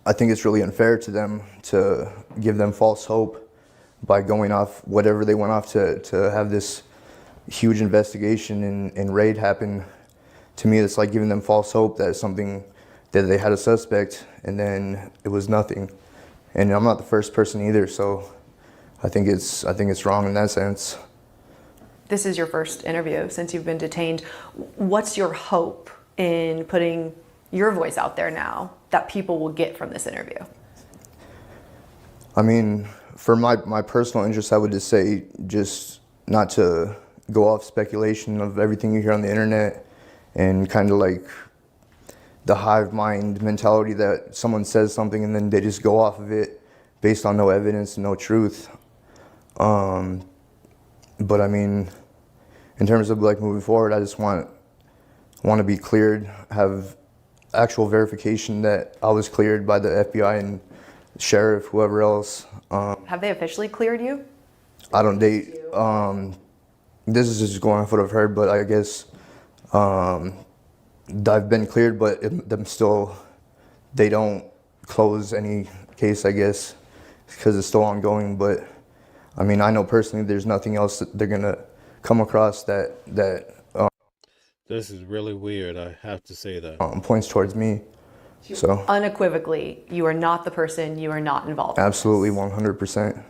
I think it's really unfair to them to give them false hope by going off whatever they went off to have this huge investigation and raid happen. To me, it's like giving them false hope that they had a suspect and then it was nothing. And I'm not the first person either, so I think it's wrong in that sense. This is your first interview since you've been detained. What's your hope in putting your voice out there now that people will get from this interview? I mean, for my personal interest, I would just say just not to go off speculation of everything you hear on the internet and kind of like the hive mind mentality that someone says something and then they just go off of it based on no evidence and no truth. But I mean, in terms of like moving forward, I just want to be cleared, have actual verification that I was cleared by the FBI and sheriff, whoever else. Have they officially cleared you? I don't date. This is just going off what I've heard, but I guess I've been cleared, but they don't close any case, I guess, because it's still ongoing. But I mean, I know personally there's nothing else that they're gonna come across that This is really weird. I have to say that. Points towards me. So Unequivocally, you are not the person, you are not involved. Absolutely, 100%.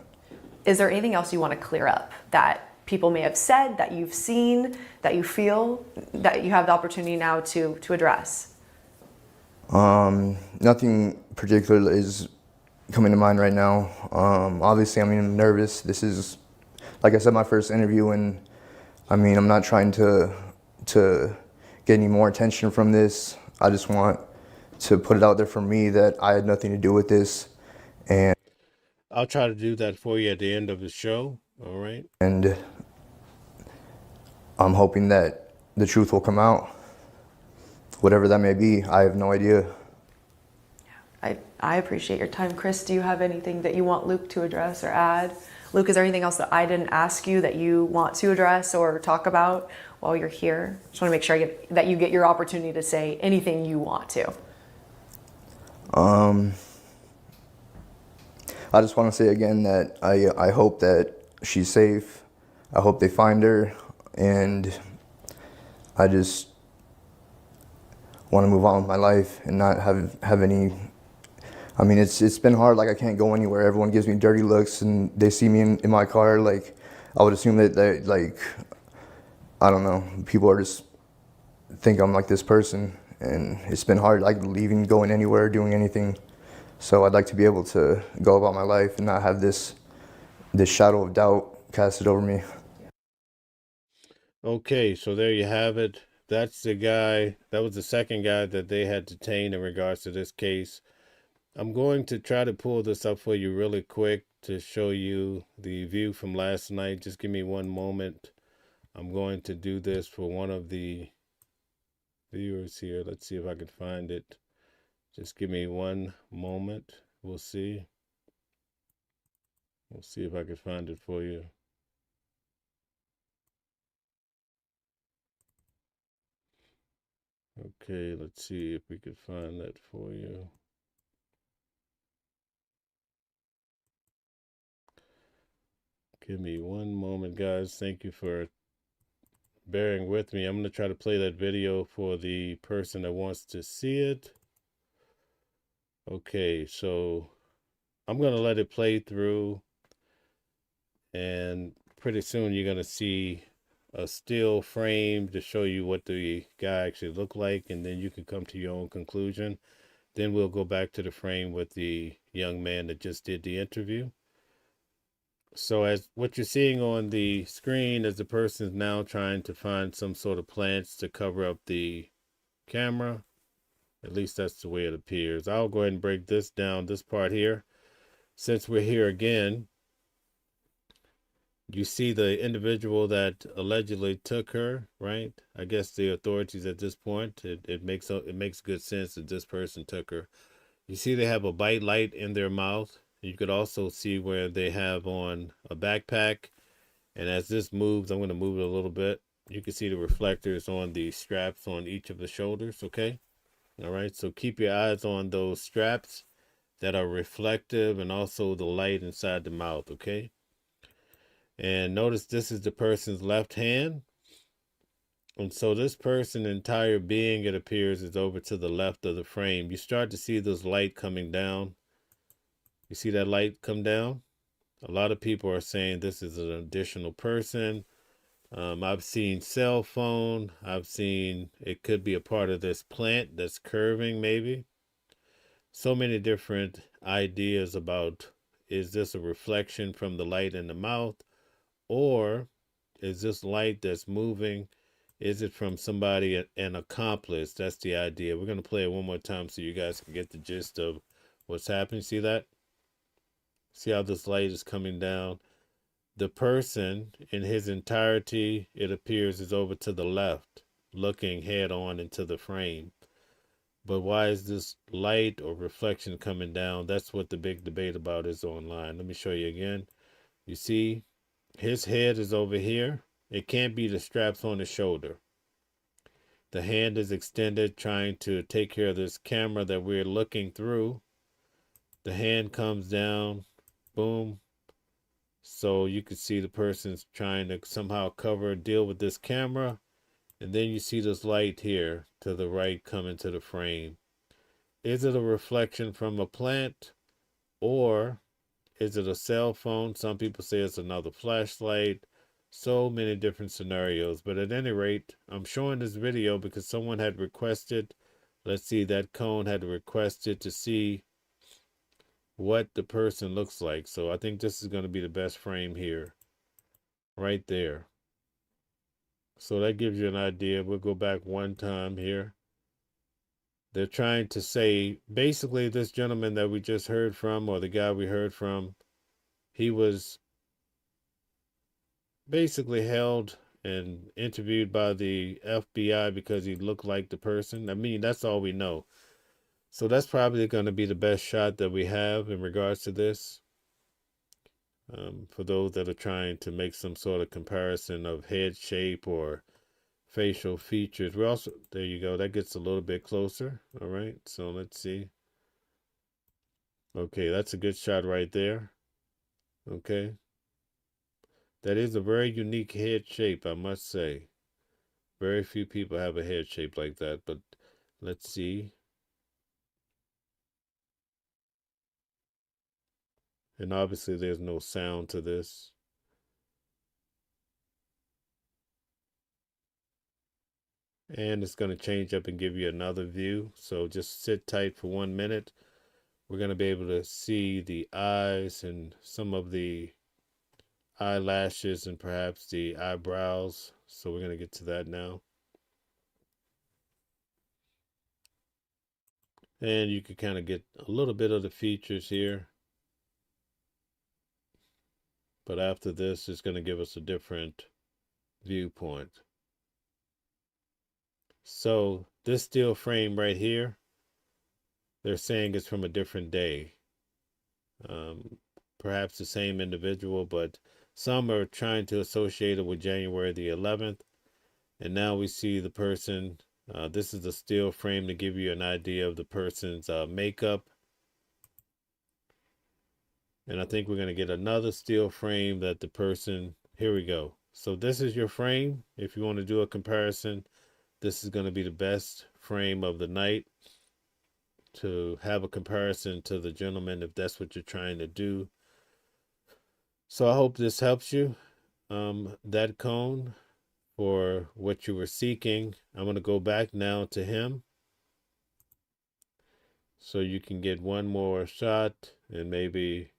Is there anything else you want to clear up that people may have said, that you've seen, that you feel, that you have the opportunity now to address? Nothing particular is coming to mind right now. Obviously, I'm nervous. This is, like I said, my first interview, and I mean, I'm not trying to get any more attention from this. I just want to put it out there for me that I had nothing to do with this, and I'll try to do that for you at the end of the show. All right. And I'm hoping that the truth will come out, whatever that may be. I have no idea. I appreciate your time. Chris, do you have anything that you want Luke to address or add? Luke, is there anything else that I didn't ask you that you want to address or talk about while you're here? Just want to make sure that you get your opportunity to say anything you want to. I just want to say again that I hope that she's safe. I hope they find her, and I just want to move on with my life and not have any. I mean, it's been hard. Like, I can't go anywhere. Everyone gives me dirty looks, and they see me in my car. Like, I would assume that they, like, I don't know, people are just think I'm like this person, and it's been hard, like, leaving, going anywhere, doing anything. So I'd like to be able to go about my life and not have this shadow of doubt casted over me. Okay, so there you have it. That's the guy. That was the second guy that they had detained in regards to this case. I'm going to try to pull this up for you really quick to show you the view from last night. Just give me one moment. I'm going to do this for one of the viewers here. Let's see if I can find it. Just give me one moment. We'll see. We'll see if I can find it for you. Okay, let's see if we could find that for you. Give me one moment, guys. Thank you for bearing with me. I'm going to try to play that video for the person that wants to see it. Okay, so I'm going to let it play through, and pretty soon you're going to see a still frame to show you what the guy actually looked like, and then you can come to your own conclusion. Then we'll go back to the frame with the young man that just did the interview. So as what you're seeing on the screen is the person is now trying to find some sort of plants to cover up the camera. At least that's the way it appears. I'll go ahead and break this down, this part here. Since we're here again, you see the individual that allegedly took her, right? I guess the authorities at this point, it makes good sense that this person took her. You see they have a bite light in their mouth. You could also see where they have on a backpack. And as this moves, I'm going to move it a little bit. You can see the reflectors on the straps on each of the shoulders, okay? All right, so keep your eyes on those straps that are reflective and also the light inside the mouth, okay? And notice this is the person's left hand. And so this person's entire being, it appears, is over to the left of the frame. You start to see this light coming down. You see that light come down? A lot of people are saying this is an additional person. I've seen cell phone. I've seen it could be a part of this plant that's curving maybe. So many different ideas about, is this a reflection from the light in the mouth? Or is this light that's moving, is it from somebody, an accomplice? That's the idea. We're going to play it one more time so you guys can get the gist of what's happening. See that? See how this light is coming down? The person in his entirety, it appears, is over to the left, looking head on into the frame. But why is this light or reflection coming down? That's what the big debate about is online. Let me show you again. You see, his head is over here. It can't be the straps on his shoulder. The hand is extended, trying to take care of this camera that we're looking through. The hand comes down, boom. So you can see the person's trying to somehow deal with this camera. And then you see this light here to the right come into the frame. Is it a reflection from a plant, or is it a cell phone? Some people say it's another flashlight. So many different scenarios. But at any rate, I'm showing this video because someone had requested, let's see, that cone had requested to see what the person looks like. So I think this is going to be the best frame here. Right there. So that gives you an idea. We'll go back one time here. They're trying to say, basically, this gentleman that we just heard from, or the guy we heard from, he was basically held and interviewed by the FBI because he looked like the person. I mean, that's all we know. So that's probably going to be the best shot that we have in regards to this. For those that are trying to make some sort of comparison of head shape or facial features. We also, there you go, that gets a little bit closer. All right, so let's see. Okay, that's a good shot right there. Okay, that is a very unique head shape, I must say. Very few people have a head shape like that, but let's see. And obviously there's no sound to this. And it's going to change up and give you another view. So just sit tight for 1 minute. We're going to be able to see the eyes and some of the eyelashes and perhaps the eyebrows. So we're going to get to that now. And you can kind of get a little bit of the features here. But after this, it's going to give us a different viewpoint. So this steel frame right here, they're saying it's from a different day. Perhaps the same individual, but some are trying to associate it with January the 11th. And now we see the person. This is a steel frame to give you an idea of the person's makeup. And I think we're going to get another steel frame that the person, here we go. So this is your frame. If you want to do a comparison, this is going to be the best frame of the night to have a comparison to the gentleman if that's what you're trying to do. So I hope this helps you. That cone for what you were seeking. I'm going to go back now to him so you can get one more shot and maybe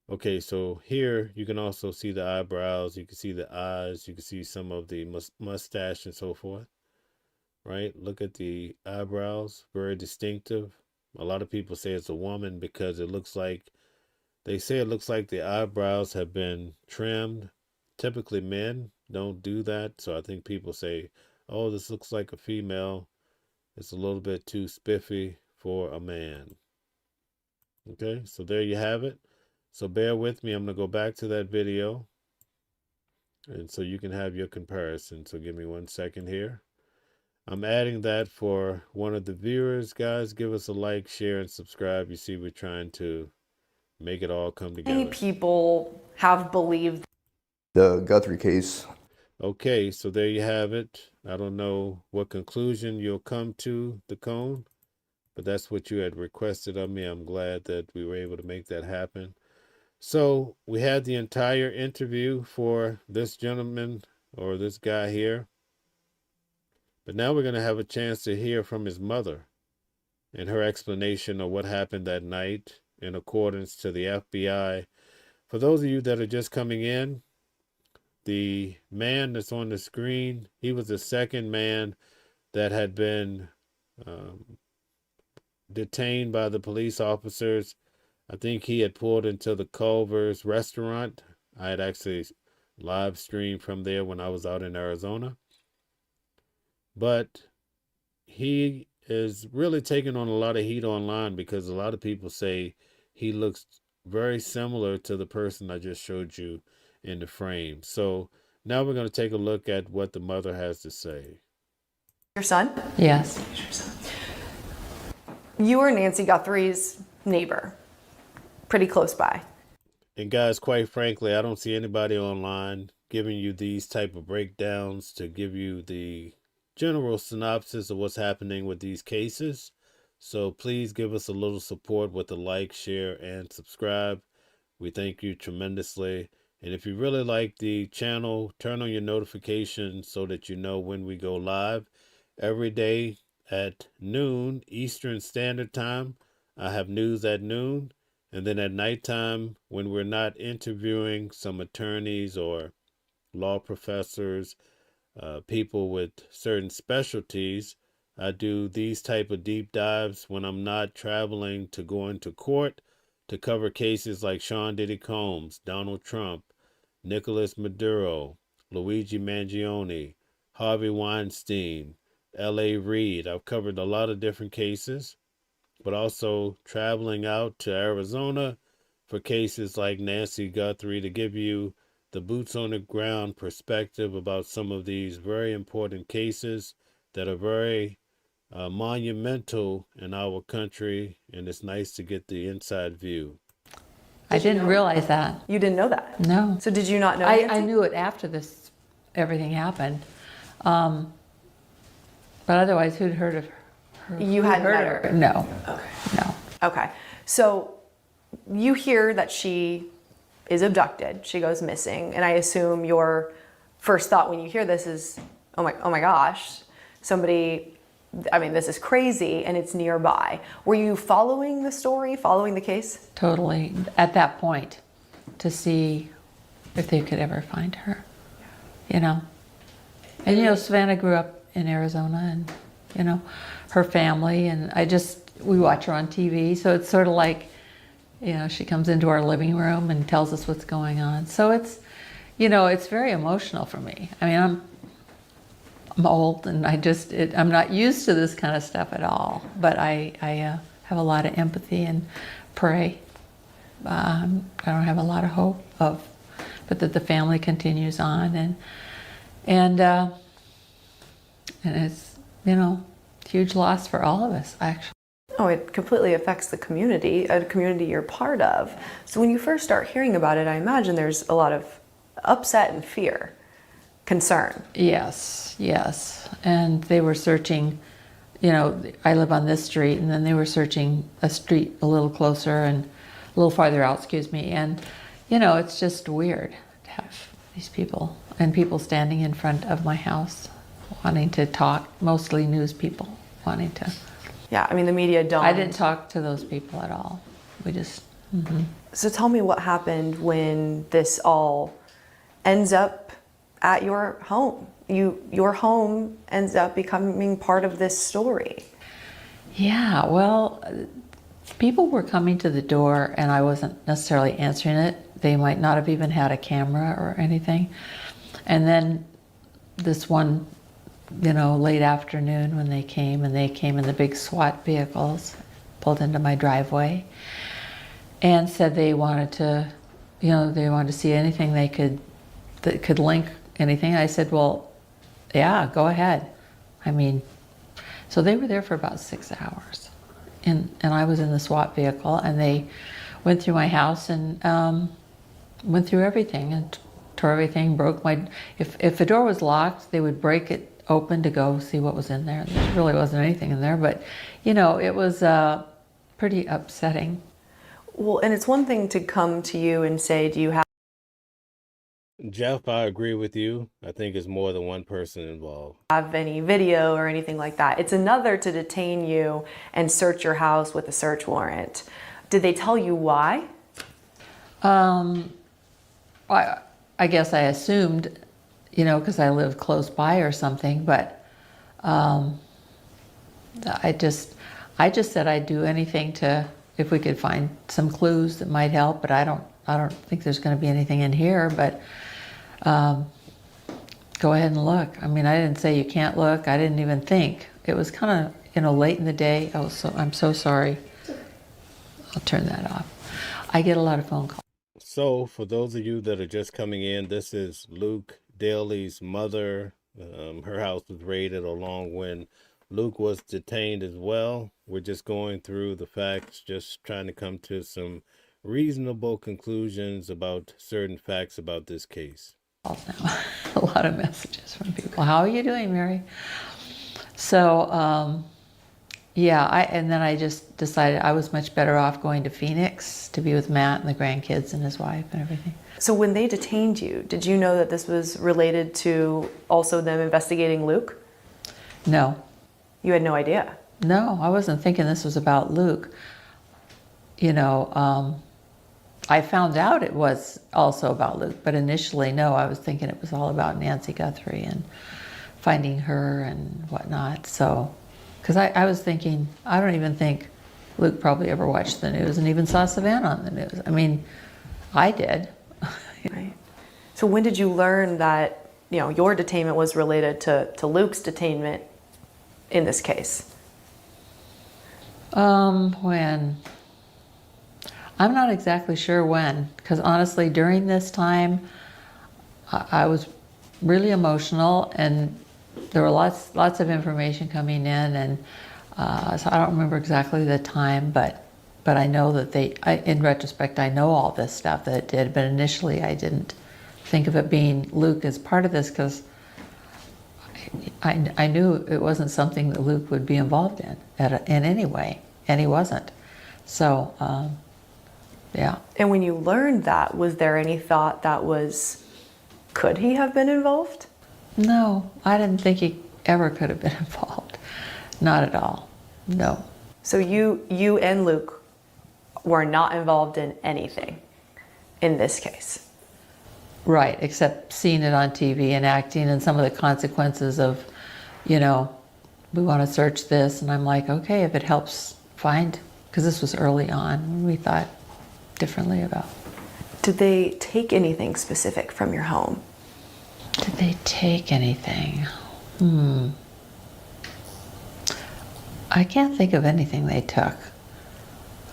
Okay, so here you can also see the eyebrows, you can see the eyes, you can see some of the mustache and so forth, right? Look at the eyebrows, very distinctive. A lot of people say it's a woman because it looks like, they say it looks like the eyebrows have been trimmed. Typically men don't do that, so I think people say, oh, this looks like a female. It's a little bit too spiffy for a man. Okay, so there you have it. So bear with me. I'm going to go back to that video. And so you can have your comparison. So give me 1 second here. I'm adding that for one of the viewers. Guys, give us a like, share, and subscribe. You see, we're trying to make it all come together. Many people have believed The Guthrie case. Okay, so there you have it. I don't know what conclusion you'll come to, the cone, but that's what you had requested of me. I'm glad that we were able to make that happen. So we had the entire interview for this gentleman or this guy here. But now we're going to have a chance to hear from his mother and her explanation of what happened that night in accordance to the FBI. For those of you that are just coming in, the man that's on the screen, he was the second man that had been detained by the police officers. I think he had pulled into the Culver's restaurant. I had actually live streamed from there when I was out in Arizona. But he is really taking on a lot of heat online because a lot of people say he looks very similar to the person I just showed you in the frame. So now we're going to take a look at what the mother has to say. your son. Yes. You were Nancy Guthrie's neighbor, pretty close by. And guys, quite frankly, I don't see anybody online giving you these type of breakdowns to give you the general synopsis of what's happening with these cases. So please give us a little support with a like, share, and subscribe. We thank you tremendously. And if you really like the channel, turn on your notifications so that you know when we go live. Every day at noon Eastern Standard Time, I have news at noon. And then at nighttime, when we're not interviewing some attorneys or law professors, people with certain specialties, I do these type of deep dives when I'm not traveling to go into court to cover cases like Sean Diddy Combs, Donald Trump, Nicolas Maduro, Luigi Mangione, Harvey Weinstein, L.A. Reid. I've covered a lot of different cases, but also traveling out to Arizona for cases like Nancy Guthrie to give you the boots on the ground perspective about some of these very important cases that are very monumental in our country, and it's nice to get the inside view. I didn't realize that. You didn't know that? No. So did you not know? I knew it after everything happened. But otherwise, who'd heard of her? You hadn't met her? No. Okay. No. Okay. So you hear that she is abducted. She goes missing. And I assume your first thought when you hear this is, oh my gosh, somebody, I mean, this is crazy and it's nearby. Were you following the story, following the case? Totally. At that point, to see if they could ever find her, you know. And, you know, Savannah grew up in Arizona and, you know, her family, and we watch her on TV. So it's sort of like, you know, she comes into our living room and tells us what's going on. So it's, you know, it's very emotional for me. I mean, I'm old and I'm not used to this kind of stuff at all, but I have a lot of empathy and pray. I don't have a lot of hope but that the family continues on, and it's, you know, huge loss for all of us, actually. Oh, it completely affects the community, a community you're part of. So when you first start hearing about it, I imagine there's a lot of upset and fear, concern. Yes. And they were searching, you know, I live on this street, and then they were searching a street a little closer and a little farther out, and, you know, it's just weird to have these people and people standing in front of my house wanting to talk, mostly news people wanting to. Yeah, I mean, the media don't. I didn't talk to those people at all. We just So tell me what happened when this all ends up at your home. Your home ends up becoming part of this story. Yeah, well, people were coming to the door and I wasn't necessarily answering it. They might not have even had a camera or anything. And then this one, late afternoon when they came in the big SWAT vehicles, pulled into my driveway and said they wanted to, they wanted to see anything that could link anything. I said, well, yeah, go ahead. So they were there for about 6 hours. And I was in the SWAT vehicle, and they went through my house and went through everything and tore everything, broke my... If the door was locked, they would break it open to go see what was in there. There really wasn't anything in there, but, it was pretty upsetting. Well, and it's one thing to come to you and say, do you Jeff, I agree with you. I think it's more than one person involved. have any video or anything like that? It's another to detain you and search your house with a search warrant. Did they tell you why? I guess I assumed, because I lived close by or something, but I just said I'd do anything if we could find some clues that might help, but I don't think there's going to be anything in here, but go ahead and look. I didn't say you can't look. I didn't even think. It was kind of, late in the day. I'm so sorry. I'll turn that off. I get a lot of phone calls. So, for those of you that are just coming in, this is Luke Daly's mother. Her house was raided along when Luke was detained as well. We're just going through the facts, just trying to come to some reasonable conclusions about certain facts about this case. A lot of messages from people. How are you doing, Mary? So, and then I just decided I was much better off going to Phoenix to be with Matt and the grandkids and his wife and everything. So when they detained you, did you know that this was related to also them investigating Luke? No. You had no idea? No, I wasn't thinking this was about Luke. I found out it was also about Luke, but initially, no, I was thinking it was all about Nancy Guthrie and finding her and whatnot. So, because I was thinking, I don't even think Luke probably ever watched the news and even saw Savannah on the news. I did. Right. So when did you learn that, your detainment was related to Luke's detainment in this case? When? I'm not exactly sure when, because honestly, during this time, I was really emotional, and there were lots of information coming in, and so I don't remember exactly the time, but I know that in retrospect, I know all this stuff that it did, but initially I didn't think of it being Luke as part of this, because I knew it wasn't something that Luke would be involved in any way, and he wasn't. So, yeah. And when you learned that, was there any thought could he have been involved? No, I didn't think he ever could have been involved. Not at all. No. So you and Luke were not involved in anything in this case? Right, except seeing it on TV and acting and some of the consequences of, we want to search this. And I'm like, okay, if it helps find, because this was early on when we thought differently about. Did they take anything specific from your home? Did they take anything? I can't think of anything they took.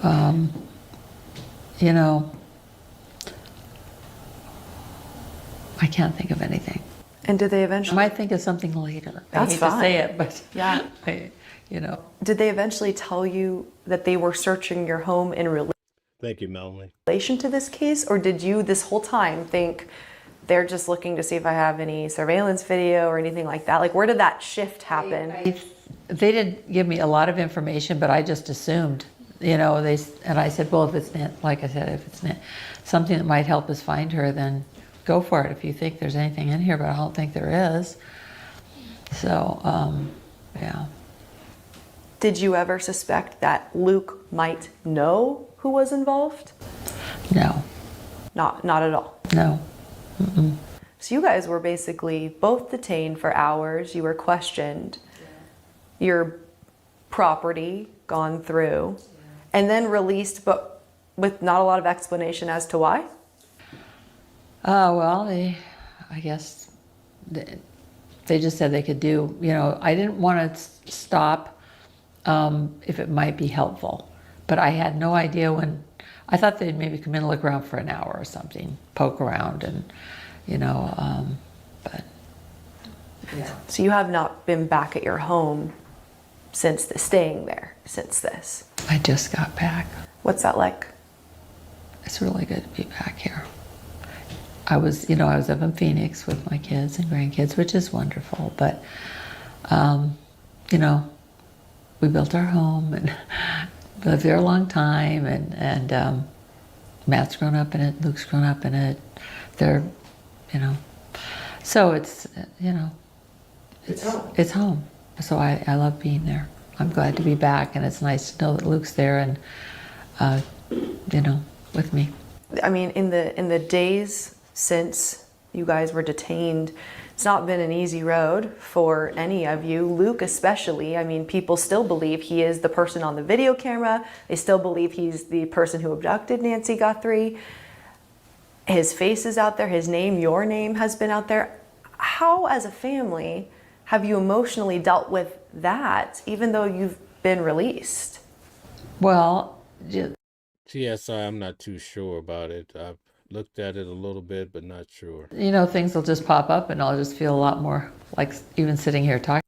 I can't think of anything. And did they eventually... I might think of something later. That's I hate fine. to say it, but yeah. Did they eventually tell you that they were searching your home in Thank you, Melanie. relation to this case? Or did you this whole time think they're just looking to see if I have any surveillance video or anything like that? Like, where did that shift happen? They didn't give me a lot of information, but I just assumed, and I said, well, if it's, like I said, if it's something that might help us find her, then go for it if you think there's anything in here, but I don't think there is. So, yeah. Did you ever suspect that Luke might know who was involved? No, Not at all. no. Mm-mm. So you guys were basically both detained for hours. You were questioned. Your property gone through, and then released, but with not a lot of explanation as to why. Well, I guess they just said they could do, I didn't want to stop if it might be helpful. But I had no idea when, I thought they'd maybe come in and look around for an hour or something, poke around and, but. Yeah. So you have not been back at your home staying there since this. I just got back. What's that like? It's really good to be back here. I was up in Phoenix with my kids and grandkids, which is wonderful. But, we built our home and lived there a long time. And Matt's grown up in it, Luke's grown up in it. They're, so it's, it's home. So I love being there. I'm glad to be back, and it's nice to know that Luke's there and, with me. I mean, in the days since you guys were detained, it's not been an easy road for any of you, Luke especially. I mean, people still believe he is the person on the video camera. They still believe he's the person who abducted Nancy Guthrie. His face is out there, his name, your name has been out there. How, as a family, have you emotionally dealt with that, even though you've been released? Well, TSI, I'm not too sure about it. I've looked at it a little bit, but not sure. Things will just pop up and I'll just feel a lot more like even sitting here talking.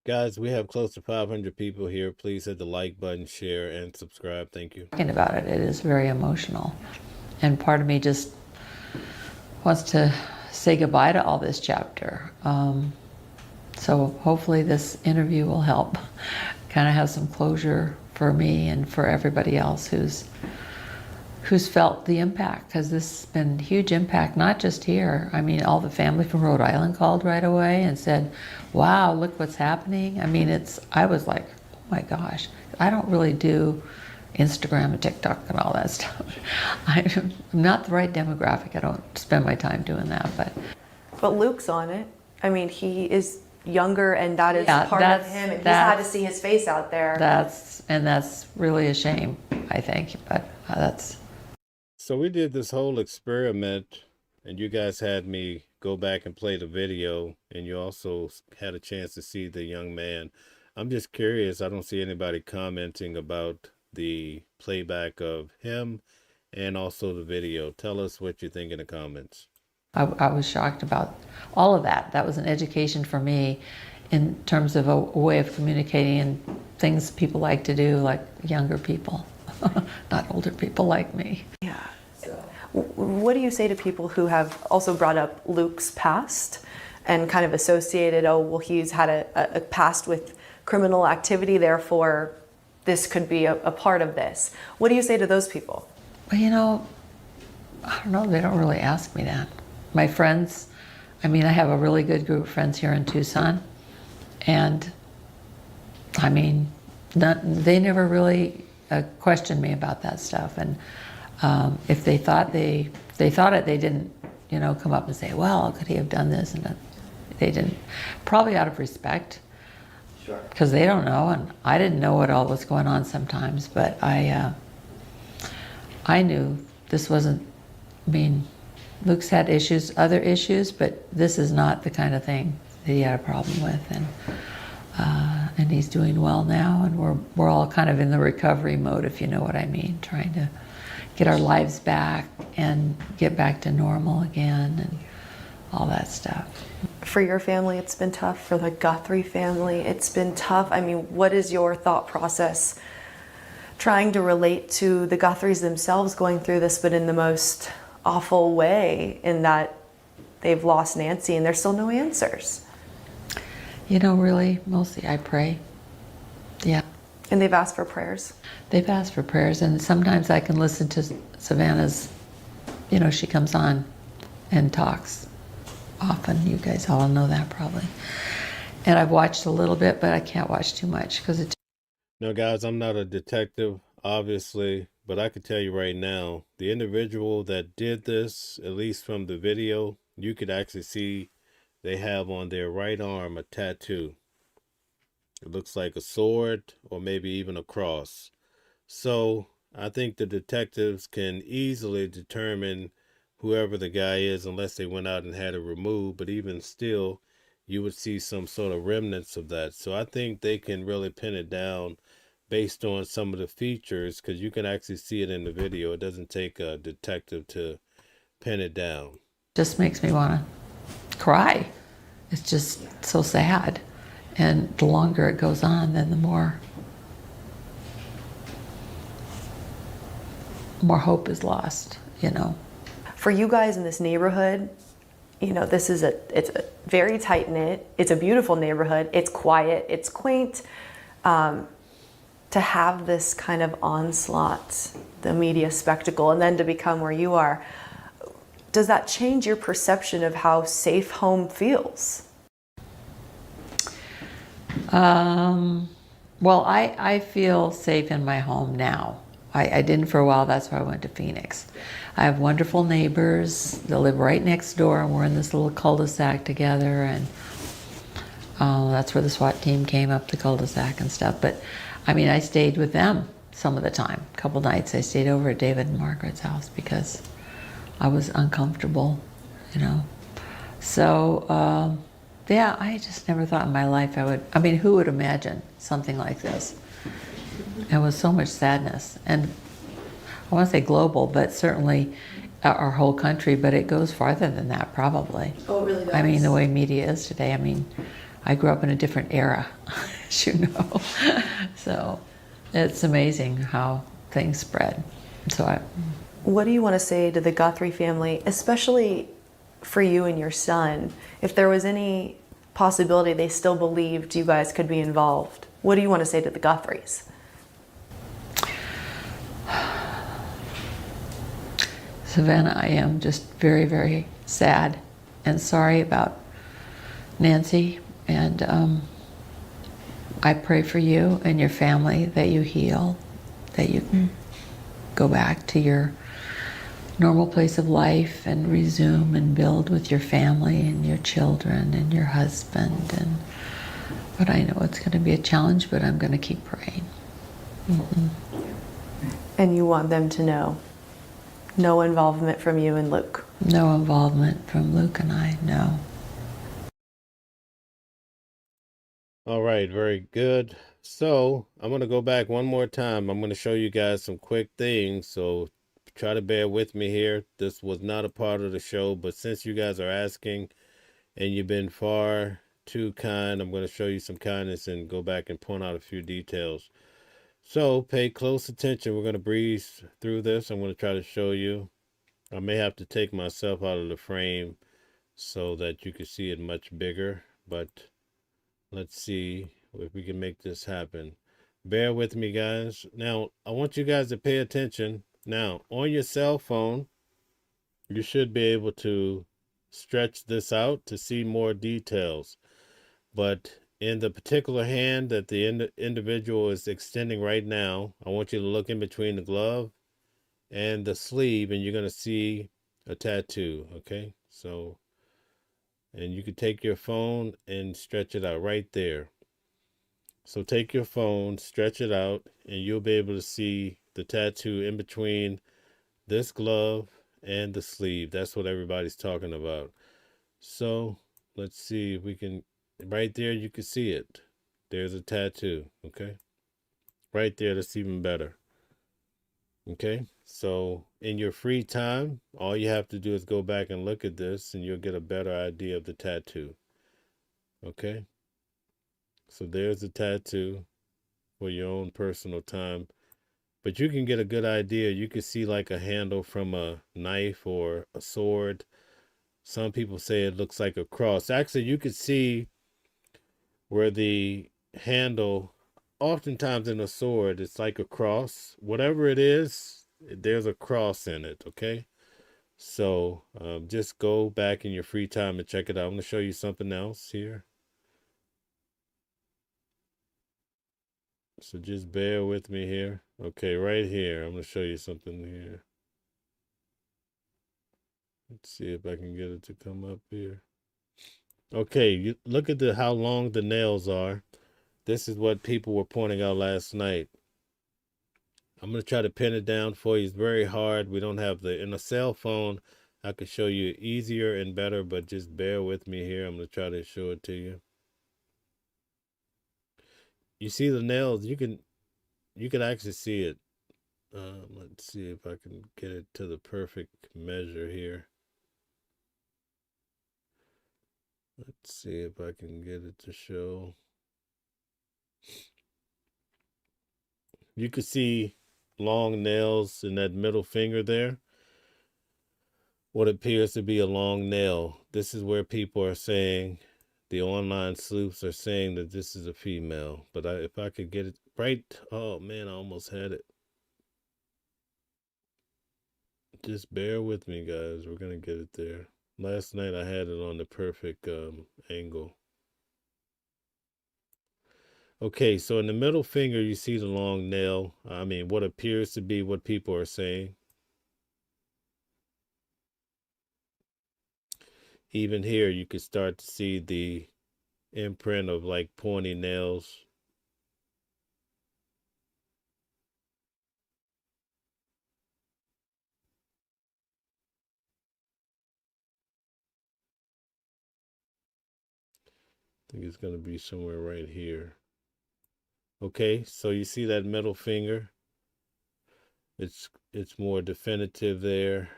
Guys, we have close to 500 people here. Please hit the like button, share, and subscribe. Thank you. Talking about it, it is very emotional. And part of me just wants to say goodbye to all this chapter. So hopefully this interview will help kind of have some closure for me and for everybody else who's felt the impact, because this has been a huge impact, not just here. I mean, all the family from Rhode Island called right away and said, wow, look what's happening. I mean, I was like, oh my gosh, I don't really do Instagram and TikTok and all that stuff. I'm not the right demographic. I don't spend my time doing that, But Luke's on it. I mean, he is younger, and that is part of him, and he's had to see his face out there. That's really a shame, I think, but that's. So we did this whole experiment, and you guys had me go back and play the video, and you also had a chance to see the young man. I'm just curious. I don't see anybody commenting about the playback of him and also the video. Tell us what you think in the comments. I was shocked about all of that. That was an education for me in terms of a way of communicating and things people like to do, like younger people, not older people like me. Yeah. What do you say to people who have also brought up Luke's past and kind of associated, oh, well, he's had a past with criminal activity, therefore this could be a part of this? What do you say to those people? Well, I don't know. They don't really ask me that. My friends, I have a really good group of friends here in Tucson, and they never really questioned me about that stuff. And if they thought they didn't, come up and say, well, could he have done this? And they didn't, probably out of respect, because they don't know, and I didn't know what all was going on sometimes. But I knew this wasn't. Luke's had other issues, but this is not the kind of thing that he had a problem with, and he's doing well now, and we're all kind of in the recovery mode, if you know what I mean, trying to get our lives back and get back to normal again and all that stuff. For your family, it's been tough. For the Guthrie family, it's been tough. What is your thought process trying to relate to the Guthries themselves going through this, but in the most awful way, in that they've lost Nancy and there's still no answers? Really, mostly I pray. Yeah. And they've asked for prayers? They've asked for prayers, and sometimes I can listen to Savannah's, she comes on and talks often. You guys all know that probably. And I've watched a little bit, but I can't watch too much because it's... No, guys, I'm not a detective, obviously, but I can tell you right now, the individual that did this, at least from the video, you could actually see they have on their right arm a tattoo. It looks like a sword or maybe even a cross. So I think the detectives can easily determine whoever the guy is unless they went out and had it removed. But even still, you would see some sort of remnants of that. So I think they can really pin it down based on some of the features, because you can actually see it in the video. It doesn't take a detective to pin it down. Just makes me want to cry. It's just so sad. And the longer it goes on, then the more hope is lost, you know. For you guys in this neighborhood, you know, it's a very tight-knit, it's a beautiful neighborhood, it's quiet, it's quaint. To have this kind of onslaught, the media spectacle, and then to become where you are, does that change your perception of how safe home feels? Well, I feel safe in my home now. I didn't for a while, that's why I went to Phoenix. I have wonderful neighbors that live right next door, and we're in this little cul-de-sac together, and that's where the SWAT team came up the cul-de-sac and stuff. But I mean, I stayed with them some of the time. A couple nights I stayed over at David and Margaret's house because I was uncomfortable, you know. So, yeah, I just never thought in my life I mean, who would imagine something like this? It was so much sadness. And I want to say global, but certainly our whole country, but it goes farther than that probably. Oh, it really does. I mean, the way media is today, I mean, I grew up in a different era, as you know. So it's amazing how things spread. So what do you want to say to the Guthrie family, especially for you and your son, if there was any possibility they still believed you guys could be involved? What do you want to say to the Guthries? Savannah, I am just very, very sad and sorry about Nancy, and I pray for you and your family that you heal, that you can go back to your normal place of life and resume and build with your family and your children and your husband. But I know it's going to be a challenge, but I'm going to keep praying. Mm-hmm. And you want them to know no involvement from you and Luke? No involvement from Luke and I, no. All right, very good. So I'm going to go back one more time. I'm going to show you guys some quick things, so try to bear with me here. This was not a part of the show, but since you guys are asking and you've been far too kind, I'm going to show you some kindness and go back and point out a few details. So pay close attention. We're going to breeze through this. I'm going to try to show you. I may have to take myself out of the frame so that you can see it much bigger, but let's see if we can make this happen. Bear with me, guys. Now, I want you guys to pay attention. Now, on your cell phone, you should be able to stretch this out to see more details. But in the particular hand that the individual is extending right now, I want you to look in between the glove and the sleeve, and you're going to see a tattoo, okay? So, and you can take your phone and stretch it out right there. So take your phone, stretch it out, and you'll be able to see the tattoo in between this glove and the sleeve. That's what everybody's talking about. So let's see if we can, right there you can see it. There's a tattoo, okay? Right there, that's even better. Okay, so in your free time, all you have to do is go back and look at this and you'll get a better idea of the tattoo. Okay, so there's the tattoo for your own personal time. But you can get a good idea. You can see like a handle from a knife or a sword. Some people say it looks like a cross. Actually, you could see where the handle, oftentimes in a sword, it's like a cross. Whatever it is, there's a cross in it, okay? So just go back in your free time and check it out. I'm going to show you something else here. So just bear with me here. Okay, right here. I'm going to show you something here. Let's see if I can get it to come up here. Okay, you look at how long the nails are. This is what people were pointing out last night. I'm going to try to pin it down for you. It's very hard. We don't have in a cell phone, I could show you easier and better, but just bear with me here. I'm going to try to show it to you. You see the nails, you can actually see it. Let's see if I can get it to the perfect measure here. Let's see if I can get it to show. You can see long nails in that middle finger there. What appears to be a long nail. This is where people are saying, the online sleuths are saying that this is a female. But if I could get it right, oh man, I almost had it. Just bear with me, guys. We're going to get it there. Last night I had it on the perfect angle. Okay, so in the middle finger, you see the long nail. I mean, what appears to be what people are saying. Even here, you can start to see the imprint of like pointy nails. I think it's going to be somewhere right here. Okay, so you see that middle finger? It's more definitive there.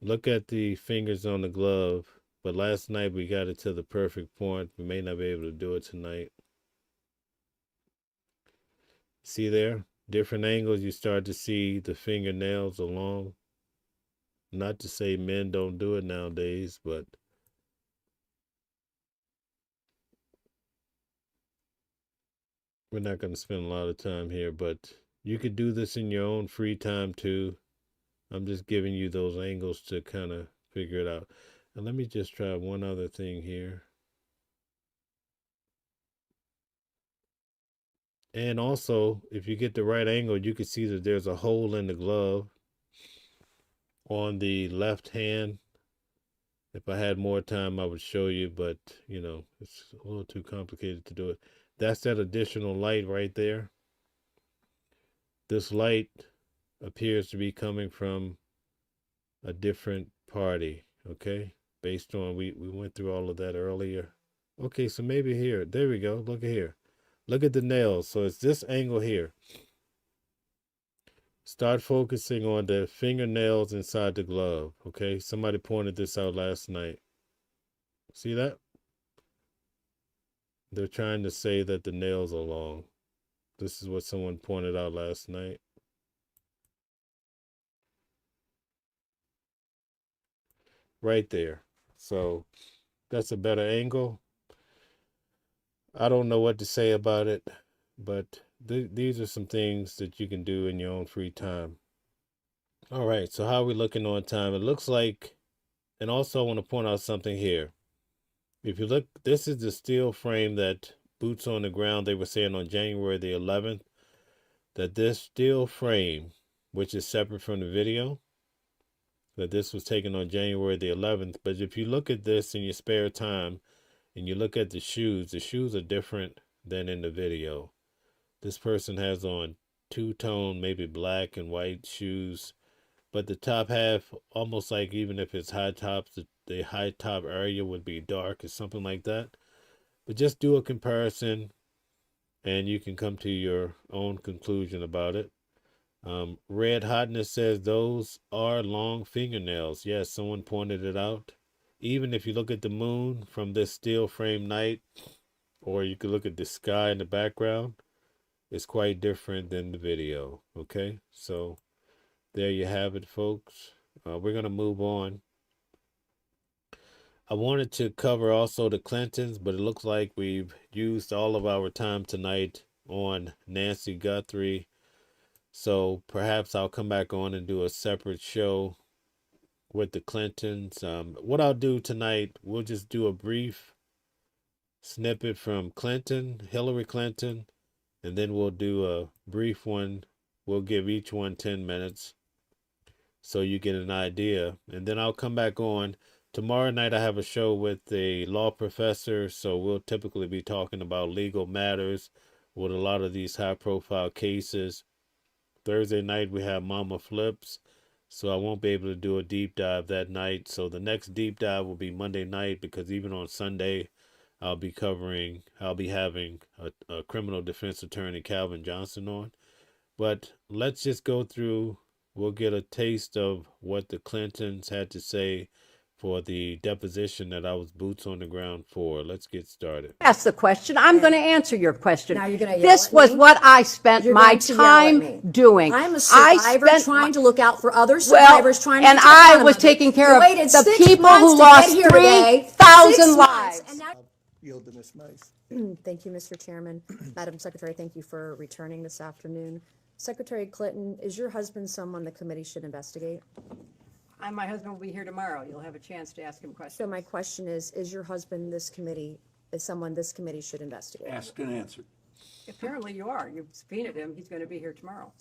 Look at the fingers on the glove. But last night we got it to the perfect point. We may not be able to do it tonight. See there? Different angles, you start to see the fingernails along. Not to say men don't do it nowadays, but we're not going to spend a lot of time here. But you could do this in your own free time too. I'm just giving you those angles to kind of figure it out. And let me just try one other thing here. And also, if you get the right angle, you can see that there's a hole in the glove on the left hand. If I had more time, I would show you, but, you know, it's a little too complicated to do it. That's that additional light right there. This light appears to be coming from a different party, okay? Based on, we went through all of that earlier. Okay, so maybe here. There we go. Look at here. Look at the nails. So it's this angle here. Start focusing on the fingernails inside the glove, okay? Somebody pointed this out last night. See that? They're trying to say that the nails are long. This is what someone pointed out last night. Right there. So that's a better angle. I don't know what to say about it, but these are some things that you can do in your own free time. All right, so how are we looking on time? It looks like, and also I want to point out something here. If you look, this is the steel frame that Boots on the Ground, they were saying on January the 11th, that this steel frame, which is separate from the video, that this was taken on January the 11th. But if you look at this in your spare time, and you look at the shoes are different than in the video. This person has on two-tone, maybe black and white shoes, but the top half, almost like even if it's high tops, the high top area would be dark or something like that. But just do a comparison and you can come to your own conclusion about it. Red Hotness says those are long fingernails. Yes, someone pointed it out. Even if you look at the moon from this steel frame night, or you could look at the sky in the background, it's quite different than the video. Okay, so there you have it, folks. We're going to move on. I wanted to cover also the Clintons, but it looks like we've used all of our time tonight on Nancy Guthrie. So perhaps I'll come back on and do a separate show with the Clintons. What I'll do tonight, we'll just do a brief snippet from Hillary Clinton, and then we'll do a brief one. We'll give each one 10 minutes so you get an idea. And then I'll come back on. Tomorrow night I have a show with a law professor, so we'll typically be talking about legal matters with a lot of these high-profile cases. Thursday night we have Mama Flips, so I won't be able to do a deep dive that night. So the next deep dive will be Monday night, because even on Sunday I'll be having a criminal defense attorney, Calvin Johnson, on. But let's just go through, we'll get a taste of what the Clintons had to say for the deposition that I was boots on the ground for. Let's get started. Ask the question. I'm going to answer your question. Now you're going to This yell at was me? what I spent You're my going to yell at me. time doing. I'm a survivor trying to look out for other survivors, trying to and get to the I bottom was of it. taking care You of waited the 6 people months who to lost get here today. 3,000 6 months, lives. and now- Yield to Ms. Nice. Thank you, Mr. Chairman. Madam Secretary, thank you for returning this afternoon. Secretary Clinton, is your husband someone the committee should investigate? My husband will be here tomorrow. You'll have a chance to ask him questions. So my question is your husband someone this committee should investigate? Asked and answered. Apparently you are. You've subpoenaed him. He's going to be here tomorrow.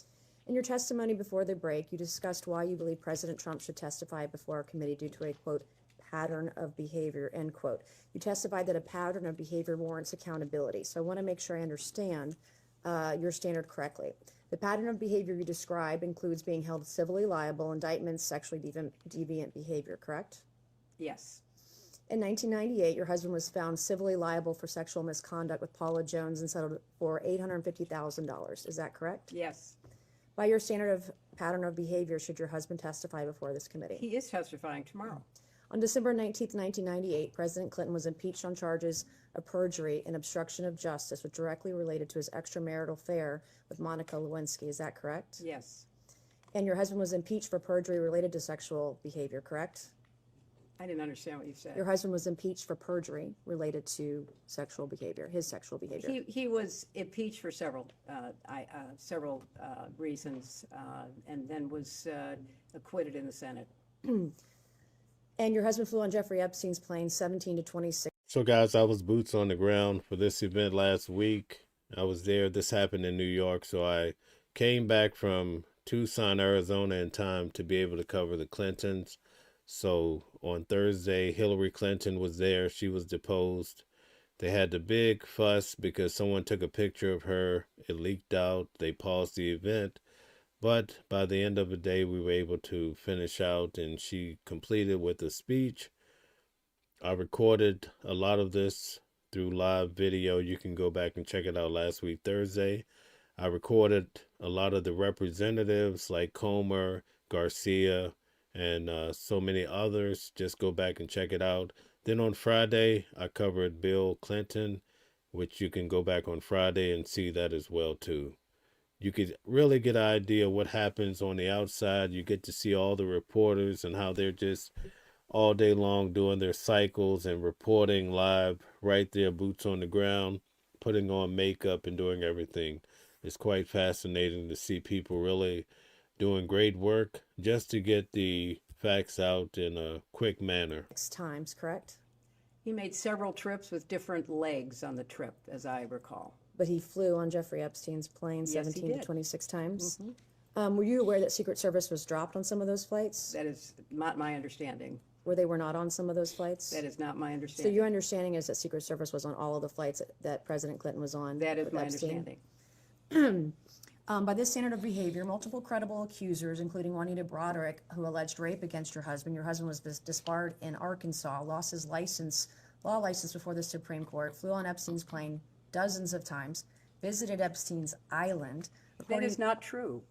In your testimony before the break, you discussed why you believe President Trump should testify before a committee due to a, quote, pattern of behavior, end quote. You testified that a pattern of behavior warrants accountability. So I want to make sure I understand your standard correctly. The pattern of behavior you describe includes being held civilly liable, indictments, sexually deviant behavior, correct? Yes. In 1998, your husband was found civilly liable for sexual misconduct with Paula Jones and settled for $850,000. Is that correct? Yes. By your standard of pattern of behavior, should your husband testify before this committee? He is testifying tomorrow. On December 19th, 1998, President Clinton was impeached on charges of perjury and obstruction of justice, which directly related to his extramarital affair with Monica Lewinsky. Is that correct? Yes. And your husband was impeached for perjury related to sexual behavior, correct? I didn't understand what you said. Your husband was impeached for perjury related to sexual behavior, his sexual behavior. He was impeached for several reasons, and then was acquitted in the Senate. And your husband flew on Jeffrey Epstein's plane 17 to 26. So guys, I was boots on the ground for this event last week. I was there. This happened in New York. So I came back from Tucson, Arizona in time to be able to cover the Clintons. So on Thursday, Hillary Clinton was there. She was deposed. They had the big fuss because someone took a picture of her. It leaked out. They paused the event. But by the end of the day, we were able to finish out, and she completed with a speech. I recorded a lot of this through live video. You can go back and check it out last week, Thursday. I recorded a lot of the representatives like Comer, Garcia, and so many others. Just go back and check it out. Then on Friday, I covered Bill Clinton, which you can go back on Friday and see that as well, too. You could really get an idea of what happens on the outside. You get to see all the reporters and how they're just all day long doing their cycles and reporting live right there, boots on the ground, putting on makeup and doing everything. It's quite fascinating to see people really doing great work just to get the facts out in a quick manner. 6 times, correct? He made several trips with different legs on the trip, as I recall. But he flew on Jeffrey Epstein's plane Yes, he 17 to did. 26 times. Mhm. Were you aware that Secret Service was dropped on some of those flights? That is not my understanding. Where they were not on some of those flights? That is not my So understanding. your understanding is that Secret Service was on all of the flights that President Clinton was on? That is with my Epstein? understanding. By this standard of behavior, multiple credible accusers, including Juanita Broderick, who alleged rape against your husband was disbarred in Arkansas, lost his law license before the Supreme Court, flew on Epstein's plane dozens of times, visited Epstein's island. That is not true.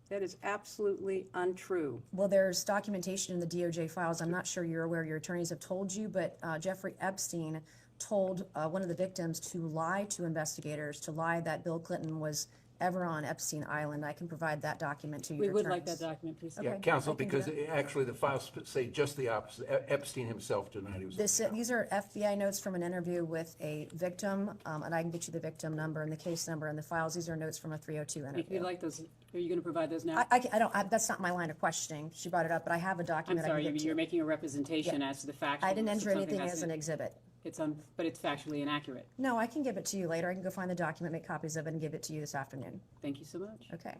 That is absolutely untrue. Well, there's documentation in the DOJ files. I'm not sure you're aware, your attorneys have told you, but Jeffrey Epstein told one of the victims to lie to investigators, to lie that Bill Clinton was ever on Epstein Island. I can provide that document to you. We would like that document, please. Okay, Yeah, counsel, I can do because that. actually the files say just the opposite. Epstein himself denied he was. These are FBI notes from an interview with a victim, and I can get you the victim number and the case number and the files. These are notes from a 302 If interview. you'd like those, are you going to provide those now? I don't. That's not my line of questioning. She brought it up, but I have a I'm document. sorry, I can get to you're you. making a representation as to the facts. I didn't enter anything as an exhibit. But it's factually inaccurate. No, I can give it to you later. I can go find the document, make copies of it, and give it to you this afternoon. Thank you so much. Okay.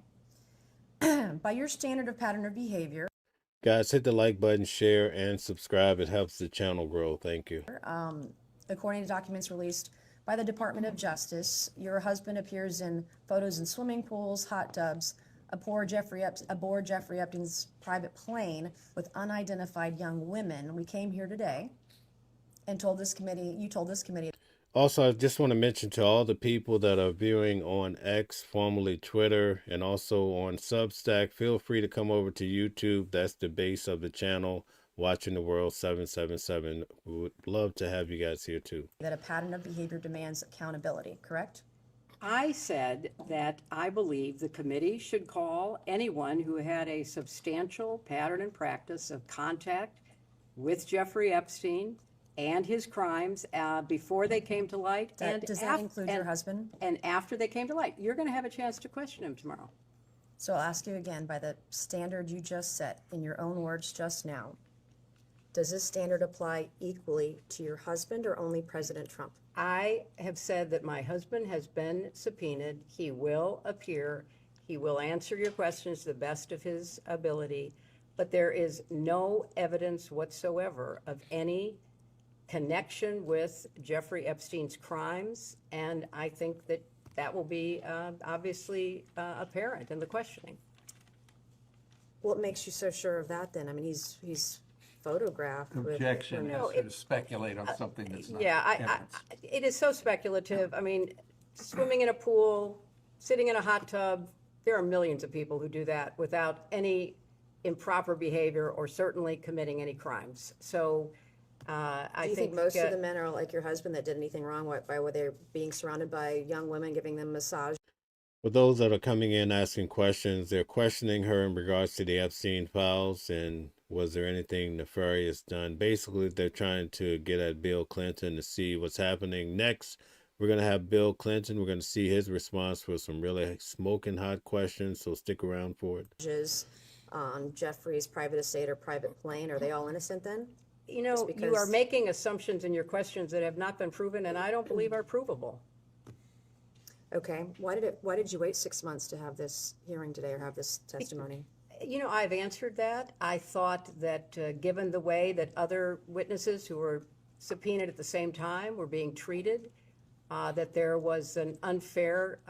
By your standard of pattern of behavior. Guys, hit the like button, share, and subscribe. It helps the channel grow. Thank you. According to documents released by the Department of Justice, your husband appears in photos in swimming pools, hot tubs, aboard Jeffrey Epstein's private plane with unidentified young women. We came here today and told this committee, you told this committee. Also, I just want to mention to all the people that are viewing on X, formerly Twitter, and also on Substack, feel free to come over to YouTube. That's the base of the channel, Watching the World 777. We would love to have you guys here too. That a pattern of behavior demands accountability, correct? I said that I believe the committee should call anyone who had a substantial pattern and practice of contact with Jeffrey Epstein and his crimes before they came to light. Does that include your husband? And after they came to light. You're going to have a chance to question him tomorrow. So I'll ask you again, by the standard you just set, in your own words just now, does this standard apply equally to your husband or only President Trump? I have said that my husband has been subpoenaed. He will appear. He will answer your questions to the best of his ability. But there is no evidence whatsoever of any connection with Jeffrey Epstein's crimes. And I think that that will be obviously apparent in the questioning. What makes you so sure of that then? I mean, he's photographed. Objection with, is to speculate on something that's not Yeah, evidence. it is so speculative. I mean, swimming in a pool, sitting in a hot tub, there are millions of people who do that without any improper behavior or certainly committing any crimes. So do you think most of the men are like your husband that did anything wrong by were they being surrounded by young women giving them massage? For those that are coming in asking questions, they're questioning her in regards to the Epstein files and was there anything nefarious done. Basically, they're trying to get at Bill Clinton to see what's happening. Next, we're going to have Bill Clinton. We're going to see his response for some really smoking hot questions, so stick around for it. On Jeffrey's private estate or private plane, are they all innocent then? You know, you are making assumptions in your questions that have not been proven and I don't believe are provable. Okay, why did you wait 6 months to have this hearing today or have this testimony? You know, I've answered that. I thought that given the way that other witnesses who were subpoenaed at the same time were being treated, that there was an unfair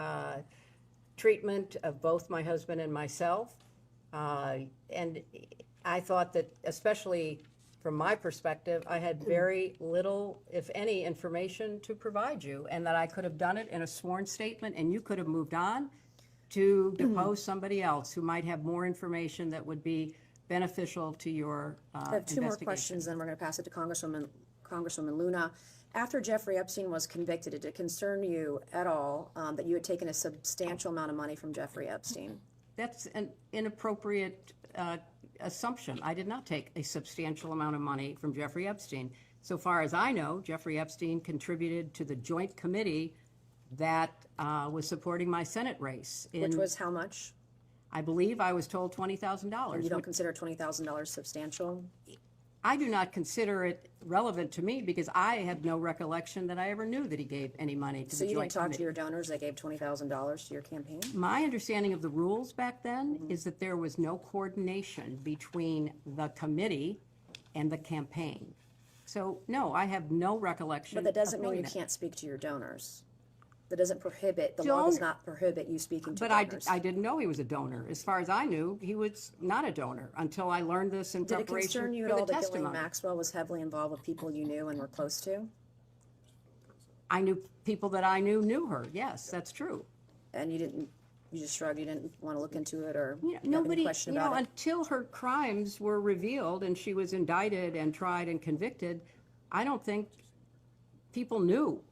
treatment of both my husband and myself. And I thought that, especially from my perspective, I had very little, if any, information to provide you, and that I could have done it in a sworn statement and you could have moved on to depose somebody else who might have more information that would be beneficial to your I have two more questions, then we're going to pass it to Congresswoman Luna. After Jeffrey Epstein was convicted, did it concern you at all that you had taken a substantial amount of money from Jeffrey Epstein? That's an inappropriate assumption. I did not take a substantial amount of money from Jeffrey Epstein. So far as I know, Jeffrey Epstein contributed to the joint committee that was supporting my Senate race. Which was how much? I believe I was told $20,000. You don't consider $20,000 substantial? I do not consider it relevant to me because I have no recollection that I ever knew that he gave any money to the joint committee. So you didn't talk to your donors that gave $20,000 to your campaign? My understanding of the rules back then is that there was no coordination between the committee and the campaign. So, no, I have no recollection. But that doesn't mean you can't speak to your donors. That doesn't prohibit, the law does not prohibit you speaking to donors. But I didn't know he was a donor. As far as I knew, he was not a donor until I learned this in preparation for the testimony. Did it concern you at all that Ghislaine Maxwell was heavily involved with people you knew and were close to? I knew people that I knew her. Yes, that's true. And you just shrugged, you didn't want to look into it or have any question about it? Until her crimes were revealed and she was indicted and tried and convicted, I don't think people knew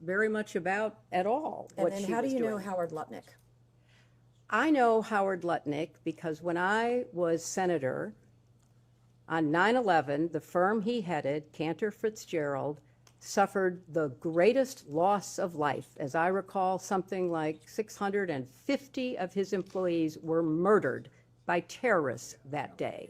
very much about at all what she was doing. And then how do you know Howard Lutnick? I know Howard Lutnick because when I was senator on 9/11, the firm he headed, Cantor Fitzgerald, suffered the greatest loss of life. As I recall, something like 650 of his employees were murdered by terrorists that day.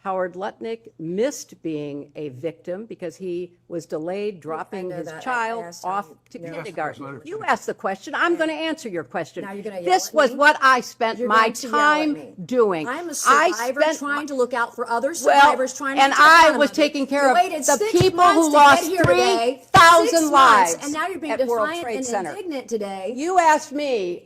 Howard Lutnick missed being a victim because he was delayed dropping his child off to kindergarten. You asked the question. I'm going to answer your question. Now you're gonna yell This at was me? what I spent You're my going to yell at time me. doing. I'm a I survivor spent trying to look out for other Well, survivors trying to and get to the I bottom was of it. taking care You of waited the 6 people months who to lost get here today. 3,000 6 months, lives and now you're being at World defiant Trade and Center. indignant today. You asked me.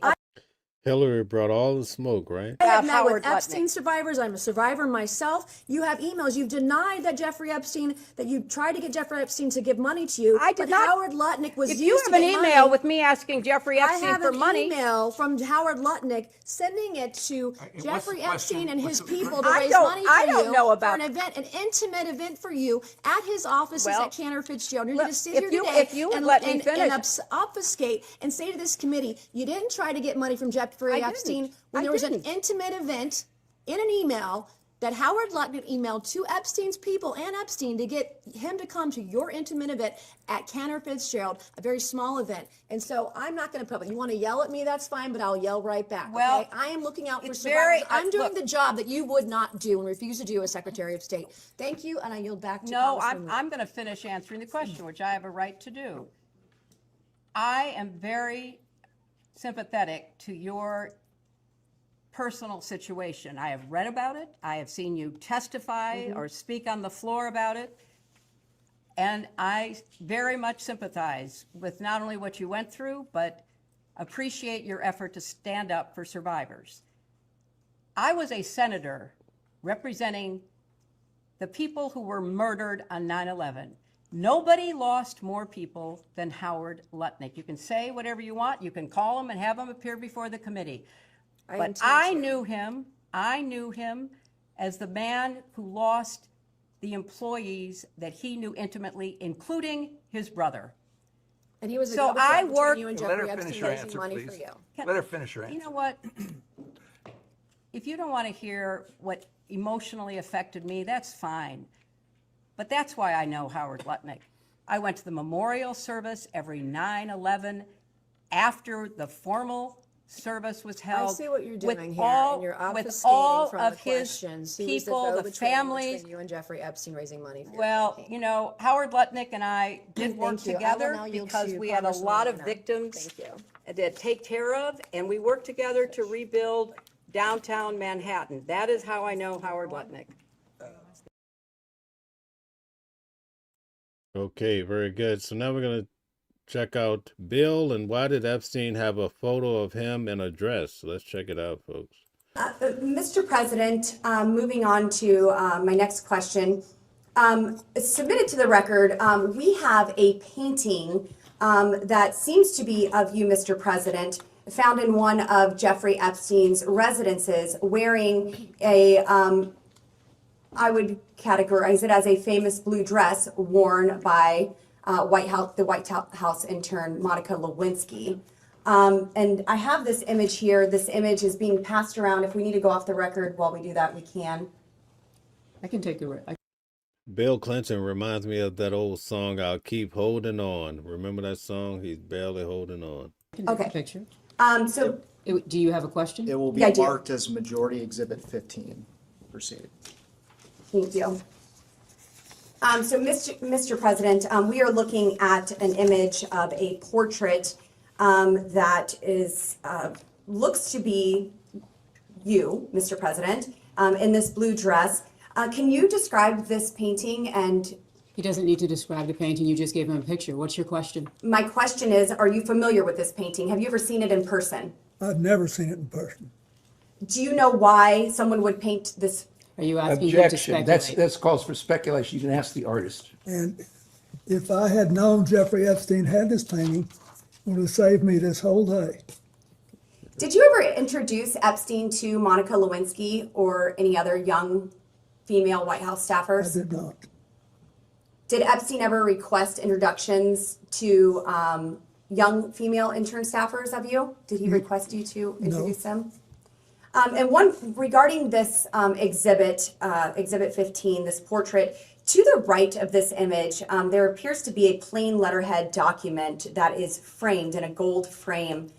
Hillary brought all the smoke, right? I have about met Howard with Epstein survivors. I'm a survivor myself. You have emails. You've denied that Jeffrey Epstein, that you tried to get Jeffrey Epstein to give money to you. I did but not. Howard Lutnick was If used you to have an get email money. with me asking Jeffrey I Epstein have for an money. email from Howard Lutnick sending it to what's Jeffrey the question? Epstein and his What's the- people to I raise don't- money for I don't you know about- for an event, an intimate event for you at his offices Well, at Cantor Fitzgerald. You're look, going to sit if here you- today if you would and, let me and, finish. and obfuscate and say to this committee, you didn't try to get money from Jeffrey I Epstein didn't. when I there was an didn't. intimate event in an email that Howard Lutnick emailed to Epstein's people and Epstein to get him to come to your intimate event at Cantor Fitzgerald, a very small event. And so I'm not going to public. You want to yell at me, that's fine, but I'll yell right back. Well, okay? I am looking out for it's survivors. very- I'm doing look. the job that you would not do and refuse to do as Secretary of State. Thank you, and I yield back to No, Congresswoman. I'm going to finish answering the question, which I have a right to do. I am very sympathetic to your personal situation. I have read about it. I have seen you testify or speak on the floor about it. And I very much sympathize with not only what you went through, but appreciate your effort to stand up for survivors. I was a senator representing the people who were murdered on 9/11. Nobody lost more people than Howard Lutnick. You can say whatever you want. You can call him and have him appear before the committee. But I knew him as the man who lost the employees that he knew intimately, including his brother. And he was a So go-between I between worked- you and Let her Jeffrey finish Epstein her raising answer, money please. for you. Let her finish her You answer. know what? If you don't want to hear what emotionally affected me, that's fine. But that's why I know Howard Lutnick. I went to the memorial service every 9/11 after the formal service was held. I see what you're with doing here, all- and you're with obfuscating all from of the his questions. He was people, the go-between families. between you and Jeffrey Epstein raising money for your Well, campaign. you know, Howard Lutnick and I did Thank work you. I will together now yield because to we had a lot of Congresswoman Warner. victims Thank you. to take care of, and we worked together to rebuild downtown Manhattan. That is how I know Howard Lutnick. Okay, very good. So now we're going to check out Bill, and why did Epstein have a photo of him in a dress? So let's check it out, folks. Mr. President, moving on to my next question. Submitted to the record, we have a painting that seems to be of you, Mr. President, found in one of Jeffrey Epstein's residences wearing a, I would categorize it as a famous blue dress worn by the White House intern Monica Lewinsky. And I have this image here. This image is being passed around. If we need to go off the record while we do that, we can. I can take the. Bill Clinton reminds me of that old song, I'll Keep Holding On. Remember that song? He's barely holding on. Okay. Picture. So Do you have a question? It will be Yeah, I do. marked as Majority Exhibit 15. Proceed. Thank you. So, Mr. President, we are looking at an image of a portrait that is looks to be you, Mr. President, in this blue dress. Can you describe this painting? And He doesn't need to describe the painting. You just gave him a picture. What's your question? my question is, are you familiar with this painting? Have you ever seen it in person? I've never seen it in person. Do you know why someone would paint this? Are you asking him to Objection. speculate? That's calls for speculation. You can ask the artist. And if I had known Jeffrey Epstein had this painting, it would have saved me this whole day. Did you ever introduce Epstein to Monica Lewinsky or any other young female White House I staffers? did not. Did Epstein ever request introductions to young female intern staffers of you? Did he request you to introduce them? And one regarding this exhibit, Exhibit 15, this portrait, to the right of this image, there appears to be a plain letterhead document that is framed in a gold frame.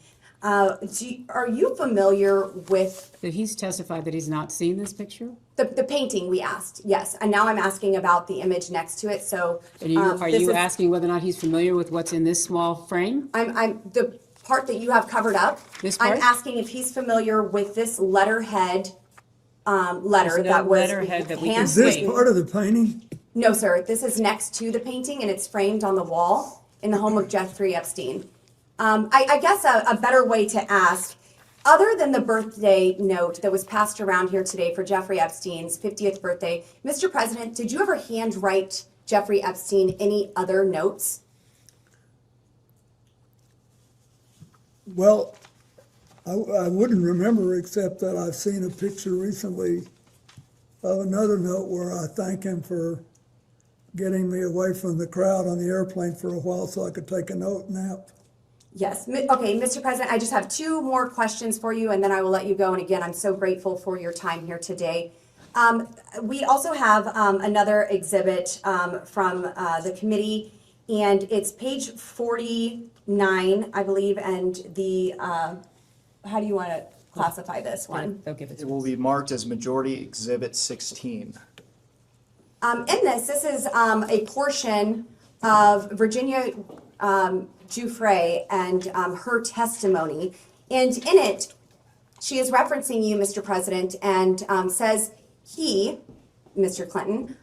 Are you familiar with That he's testified that he's not seen this picture? the painting we asked? Yes, and now I'm asking about the image next to it. So Are you asking whether or not he's familiar with what's in this small frame? I'm the part that you have covered up. This part? I'm asking if he's familiar with this letterhead letter There's no that was letterhead that we can hand Is this written. part of the painting? No, sir. This is next to the painting, and it's framed on the wall in the home of Jeffrey Epstein. I guess a better way to ask, other than the birthday note that was passed around here today for Jeffrey Epstein's 50th birthday, Mr. President, did you ever handwrite Jeffrey Epstein any other notes? Well, I wouldn't remember, except that I've seen a picture recently of another note where I thank him for getting me away from the crowd on the airplane for a while so I could take a nap. Yes. Okay, Mr. President, I just have two more questions for you, and then I will let you go. And again, I'm so grateful for your time here today. We also have another exhibit from the committee, and it's page 49, I believe, and the, how do you want to classify this one? It will be marked as Majority Exhibit 16. In this is a portion of Virginia Giuffre and her testimony. And in it, she is referencing you, Mr. President, and says he, Mr. Clinton,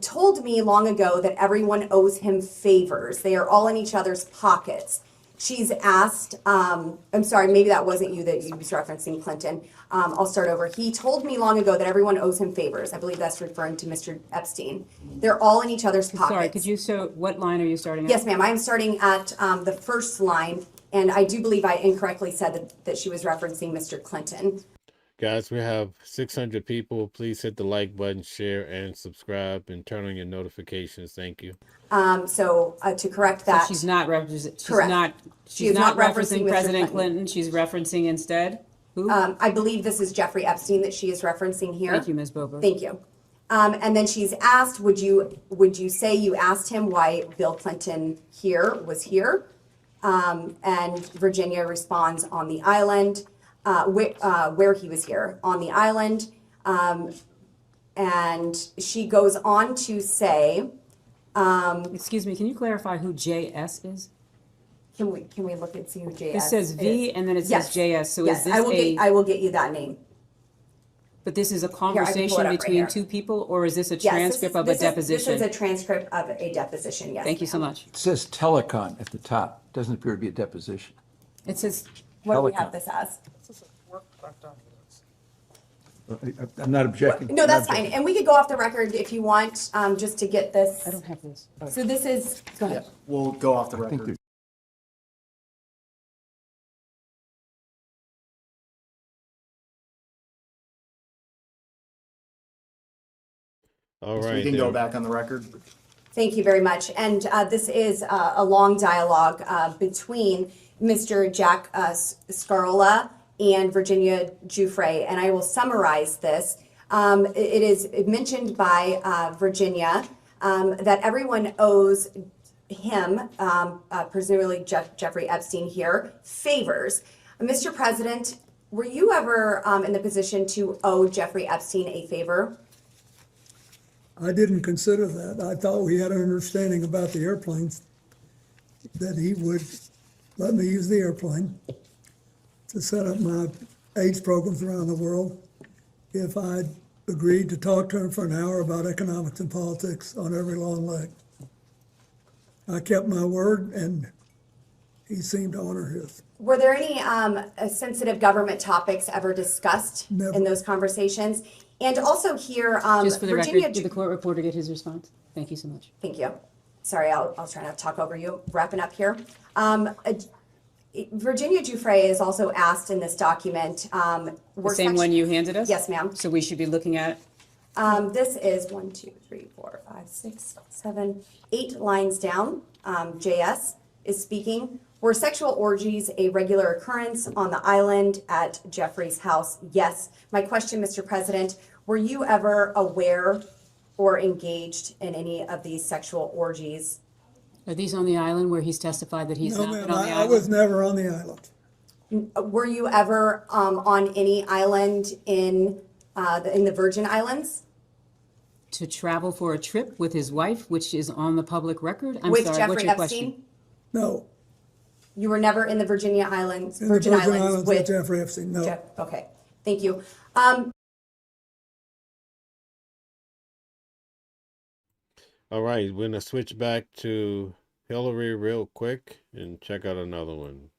told me long ago that everyone owes him favors. They are all in each other's pockets. She's asked, I'm sorry, maybe that wasn't you that you was referencing, Clinton. I'll start over. He told me long ago that everyone owes him favors. I believe that's referring to Mr. Epstein. They're all in each other's pockets. Sorry, could you what line are you starting at? Yes, ma'am. I'm starting at the first line, and I do believe I incorrectly said that she was referencing Mr. Clinton. Guys, we have 600 people. Please hit the like button, share, and subscribe, and turn on your notifications. Thank you. So to correct that, So she's not Correct. She is not referencing Mr. President Clinton. Clinton. She's referencing instead who? I believe this is Jeffrey Epstein that she is referencing here. Thank you, Ms. Bober. Thank you. And then she's asked, would you say you asked him why Bill Clinton was here? And Virginia responds on the island, where he was here, on the island. And she goes on to say, excuse me, can you clarify who JS is? Can we look and see who JS is? This says V and then it says JS. So yes, is this I will get you that name. But this is a Here, I can pull it conversation up right between here. two people, or is this a Yes, transcript of a deposition? This is a transcript of a deposition, yes. Thank you so much. It says telecon at the top. Doesn't appear to be a deposition. It says, What do we Telecom. have this as? I'm not objecting. No, that's fine. And we could go off the record if you want, just to get this. I don't have this. So this is, go ahead. We'll go off the I think record. All So right. we can there- go back on the record. Thank you very much. And this is a long dialogue between Mr. Jack Scarola and Virginia Giuffre, and I will summarize this. It is mentioned by Virginia that everyone owes him, presumably Jeffrey Epstein here, favors. Mr. President, were you ever in the position to owe Jeffrey Epstein a favor? I didn't consider that. I thought we had an understanding about the airplanes, that he would let me use the airplane to set up my AIDS programs around the world if I'd agreed to talk to him for an hour about economics and politics on every long leg. I kept my word, and he seemed to honor his. Were there any sensitive government topics ever discussed Never. in those conversations? And also here, just for the Virginia. record, did the court reporter get his response? Thank you so much. Thank you. Sorry, I'll try not to talk over you. Wrapping up here. Virginia Giuffre is also asked in this document. The same one you handed us? Yes, ma'am. So we should be looking at? This is 1, 2, 3, 4, 5, 6, 7, 8 lines down. JS is speaking. Were sexual orgies a regular occurrence on the island at Jeffrey's house? Yes. My question, Mr. President, were you ever aware or engaged in any of these sexual orgies? Are these on the island where he's testified that he's No, not ma'am, been on the I island? was never on the island. Were you ever on any island in the Virgin Islands? To travel for a trip with his wife, which is on the public record? I'm With sorry, Jeffrey what's your Epstein? question? No, You were never in the Virginia Islands, in the Virgin Islands with Jeffrey Epstein, no. Okay, thank you. All right, we're going to switch back to Hillary real quick and check out another one.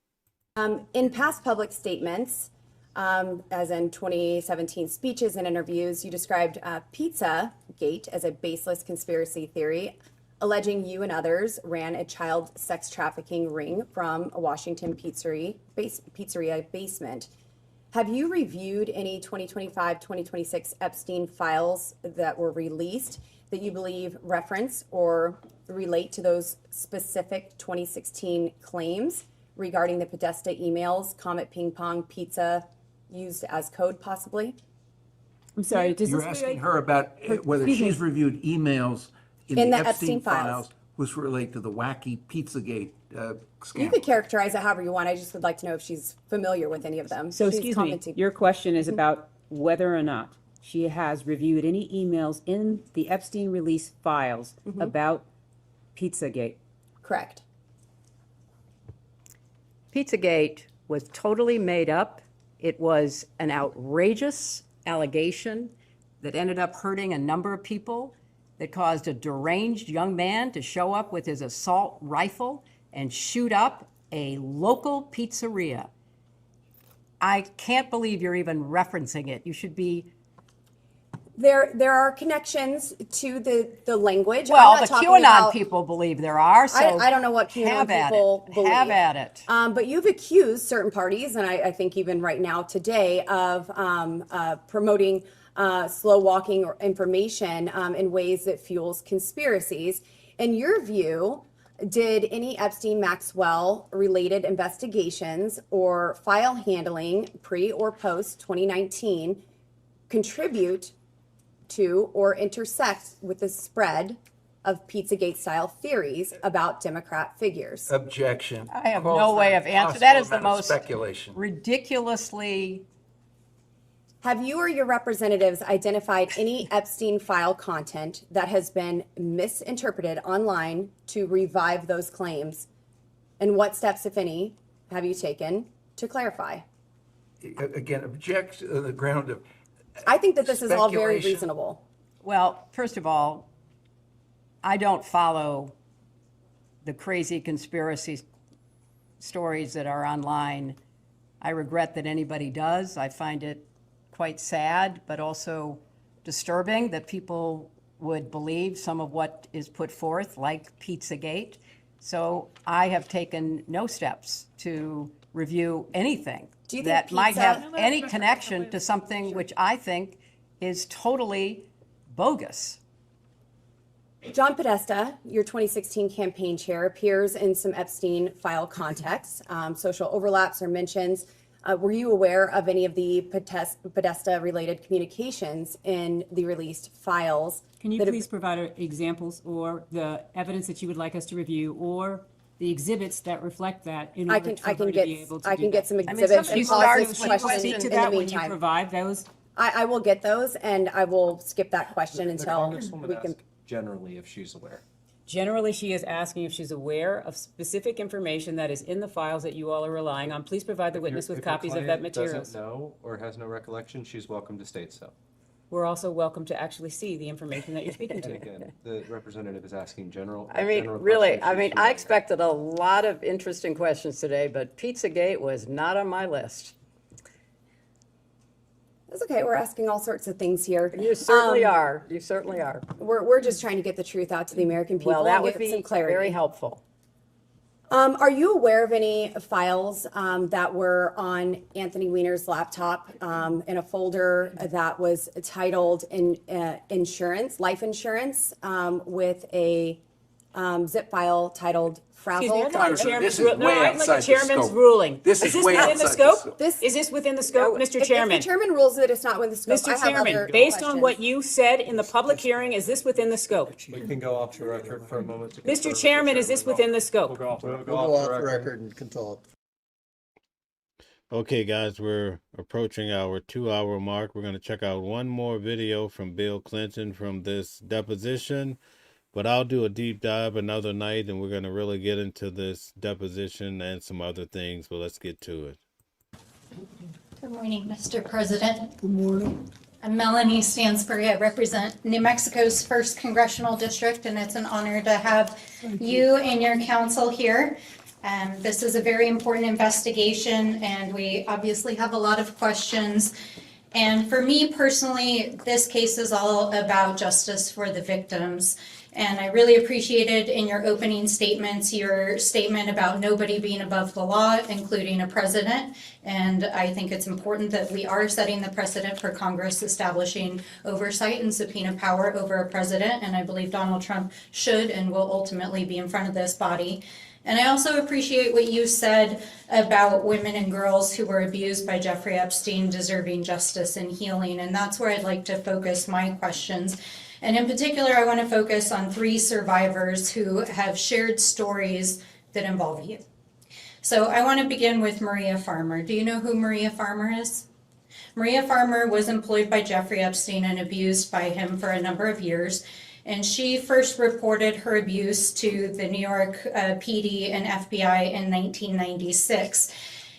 In past public statements, as in 2017 speeches and interviews, you described Pizzagate as a baseless conspiracy theory, alleging you and others ran a child sex trafficking ring from a Washington pizzeria basement. Have you reviewed any 2025-2026 Epstein files that were released that you believe reference or relate to those specific 2016 claims regarding the Podesta emails, Comet Ping Pong Pizza used as code possibly? I'm sorry, does You're this asking relate- her about whether Excuse me. she's reviewed emails in the Epstein files, which relate to the wacky Pizzagate You scandal. could characterize it however you want. I just would like to know if she's familiar with any of them. So She's excuse me, commenting. your question is about whether or not she has reviewed any emails in the Epstein release files about Pizzagate. Correct. Pizzagate was totally made up. It was an outrageous allegation that ended up hurting a number of people, that caused a deranged young man to show up with his assault rifle and shoot up a local pizzeria. I can't believe you're even referencing it. You should be. There are connections to the language. Well, I'm the not talking QAnon about, people believe there are, so I don't know what QAnon have at people it. believe. Have at it. But you've accused certain parties, and I think even right now today, of promoting slow walking or information in ways that fuels conspiracies. In your view, did any Epstein-Maxwell related investigations or file handling pre or post 2019 contribute to or intersect with the spread of Pizzagate style theories about Democrat figures? Objection. I have Calls no for way an of answering. That is the impossible amount of most speculation. ridiculously. Have you or your representatives identified any Epstein file content that has been misinterpreted online to revive those claims? And what steps, if any, have you taken to clarify? Again, object on the ground of I think that this is all very speculation. reasonable. Well, first of all, I don't follow the crazy conspiracy stories that are online. I regret that anybody does. I find it quite sad, but also disturbing that people would believe some of what is put forth, like Pizzagate. So I have taken no steps to review anything Do you think that might pizza- have any connection to something which I think is totally bogus. John Podesta, your 2016 campaign chair, appears in some Epstein file contexts. Social overlaps or mentions. Were you aware of any of the Podesta-related communications in the released files? Can you that have- please provide examples or the evidence that you would like us to review or the exhibits that reflect that in I order can for her to get be able to I do can that? get some I mean, exhibits somebody and starts pause with this one question Speak to in the that when you meantime. provide those. I will get those, and I will skip that question until we can. Generally, if she's aware. Generally, she is asking if she's aware of specific information that is in the files that you all are relying on. Please provide the witness with copies of that materials. Doesn't know or has no recollection, she's welcome to state so. We're also welcome to actually see the information that you're speaking And to. again, the representative is asking general. I mean, general really, questions. I mean, She's I aware. expected a lot of interesting questions today, but Pizzagate was not on my list. That's okay. We're asking all sorts of things here. You certainly are. You certainly are. We're just trying to get the truth out to the American people. Well, that and would get be some clarity. very helpful. Are you aware of any files that were on Anthony Weiner's laptop in a folder that was titled "Insurance, Life Insurance," with a zip file titled Excuse me, "Frazzle"? I'd like the chairman's This is ru- no, way I'd like outside the the chairman's scope. ruling. This is this way within the outside the scope? scope. Is this within the scope, Mr. Chairman? If the chairman rules that it's not within the scope, I Mr. have other Chairman, based on questions. what you said in the public hearing, is this within the scope? We can go off the record for a moment to. Mr. Chairman, is this within the scope? We'll go off the We'll go off the record and can talk. Okay, guys, we're approaching our 2-hour mark. We're going to check out one more video from Bill Clinton from this deposition, but I'll do a deep dive another night, and we're going to really get into this deposition and some other things, but let's get to it. Good morning, Mr. President. Good morning. I'm Melanie Stansbury. I represent New Mexico's 1st Congressional District, and it's an honor to have you and your counsel here. This is a very important investigation, and we obviously have a lot of questions. And for me personally, this case is all about justice for the victims. And I really appreciated in your opening statements, your statement about nobody being above the law, including a president. And I think it's important that we are setting the precedent for Congress establishing oversight and subpoena power over a president. And I believe Donald Trump should and will ultimately be in front of this body. And I also appreciate what you said about women and girls who were abused by Jeffrey Epstein deserving justice and healing. And that's where I'd like to focus my questions. And in particular, I want to focus on 3 survivors who have shared stories that involve you. So I want to begin with Maria Farmer. Do you know who Maria Farmer is? Maria Farmer was employed by Jeffrey Epstein and abused by him for a number of years. And she first reported her abuse to the New York PD and FBI in 1996.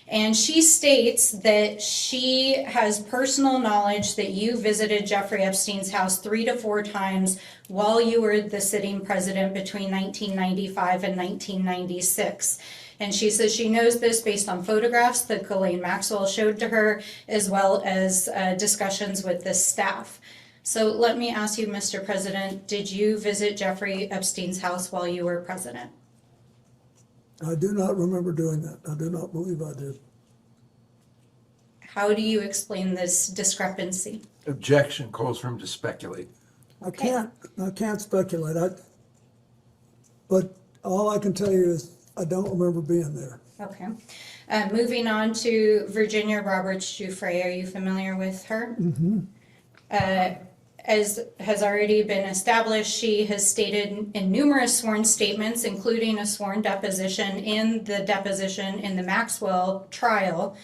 And she states that she has personal knowledge that you visited Jeffrey Epstein's house 3 to 4 times while you were the sitting president between 1995 and 1996. And she says she knows this based on photographs that Ghislaine Maxwell showed to her, as well as discussions with the staff. So let me ask you, Mr. President, did you visit Jeffrey Epstein's house while you were president? I do not remember doing that. I do not believe I did. How do you explain this discrepancy? Objection, calls for him to speculate. I can't speculate. But all I can tell you is I don't remember being there. Okay. Moving on to Virginia Roberts Giuffre. Are you familiar with her? Mm-hmm. As has already been established, she has stated in numerous sworn statements, including a sworn deposition in the Maxwell trial,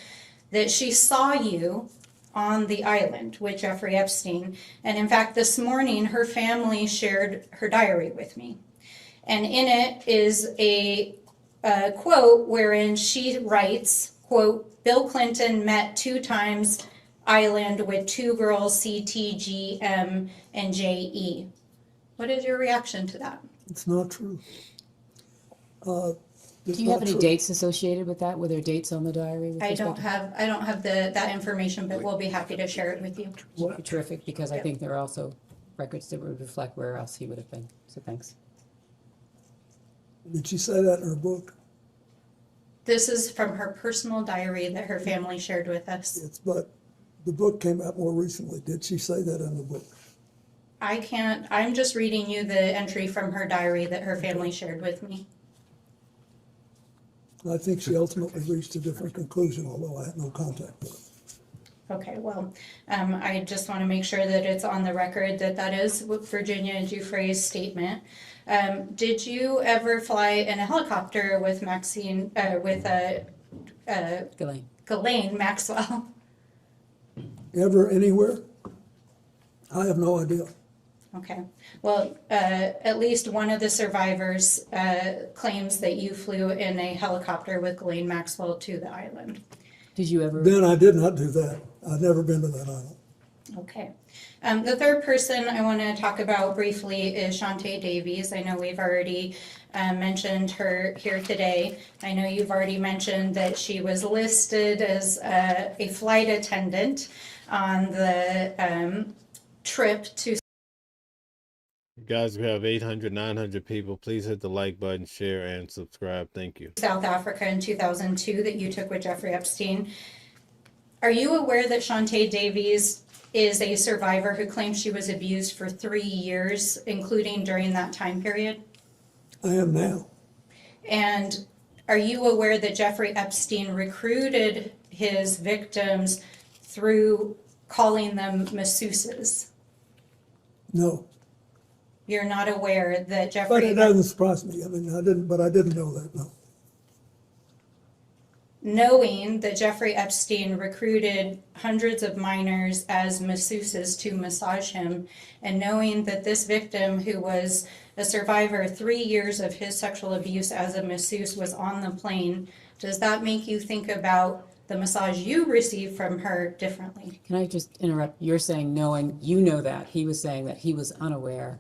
that she saw you on the island with Jeffrey Epstein. And in fact, this morning, her family shared her diary with me. And in it is a quote wherein she writes, quote, Bill Clinton met 2 times island with 2 girls, CT, GM, and JE. What is your reaction to that? It's not true. Do you have any dates associated with that? Were there dates on the diary? I don't have that information, but we'll be happy to share it with you. Terrific, because I think there are also records that would reflect where else he would have been. So thanks. Did she say that in her book? This is from her personal diary that her family shared with us. But the book came out more recently. Did she say that in the book? I'm just reading you the entry from her diary that her family shared with me. I think she ultimately reached a different conclusion, although I had no contact with her. Okay, well, I just want to make sure that it's on the record that is Virginia Giuffre's statement. Did you ever fly in a helicopter with Ghislaine Maxwell? Ever, anywhere? I have no idea. Okay, well, at least one of the survivors claims that you flew in a helicopter with Ghislaine Maxwell to the island. Did you ever? Then I did not do that. I've never been to that island. Okay. The third person I want to talk about briefly is Shantae Davies. I know we've already mentioned her here today. I know you've already mentioned that she was listed as a flight attendant on the trip to. Guys, we have 800, 900 people. Please hit the like button, share, and subscribe. Thank you. South Africa in 2002 that you took with Jeffrey Epstein. Are you aware that Shantae Davies is a survivor who claims she was abused for 3 years, including during that time period? I am now. And are you aware that Jeffrey Epstein recruited his victims through calling them masseuses? No. You're not aware that Jeffrey... But it doesn't surprise me. I mean, I didn't know that, no. knowing that Jeffrey Epstein recruited hundreds of minors as masseuses to massage him, and knowing that this victim, who was a survivor 3 years of his sexual abuse as a masseuse, was on the plane, does that make you think about the massage you received from her differently? Can I just interrupt? You're saying knowing, you know that. He was saying that he was unaware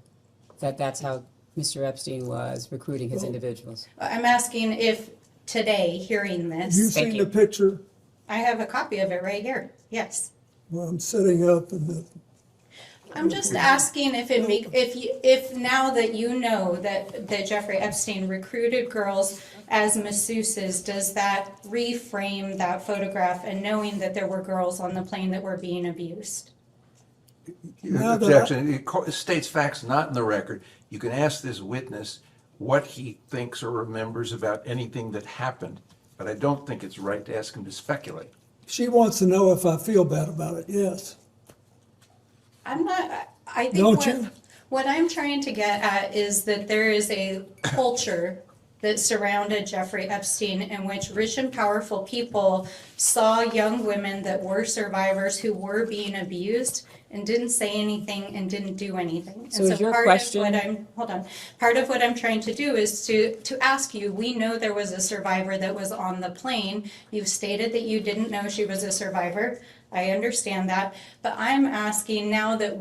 that that's how Mr. Epstein was recruiting his individuals. I'm asking if today, hearing this. You seen the picture? I have a copy of it right here. Yes. Well, I'm sitting up and I'm just asking if now that you know that Jeffrey Epstein recruited girls as masseuses, does that reframe that photograph, and knowing that there were girls on the plane that were being abused? Objection. It states facts not in the record. You can ask this witness what he thinks or remembers about anything that happened, but I don't think it's right to ask him to speculate. she wants to know if I feel bad about it, yes. I'm not, I think Don't you? what I'm trying to get at is that there is a culture that surrounded Jeffrey Epstein in which rich and powerful people saw young women that were survivors who were being abused and didn't say anything and didn't do anything. So and is your part question- of what I'm, hold on, part of what I'm trying to do is to ask you, we know there was a survivor that was on the plane. You've stated that you didn't know she was a survivor. I understand that, but I'm asking now that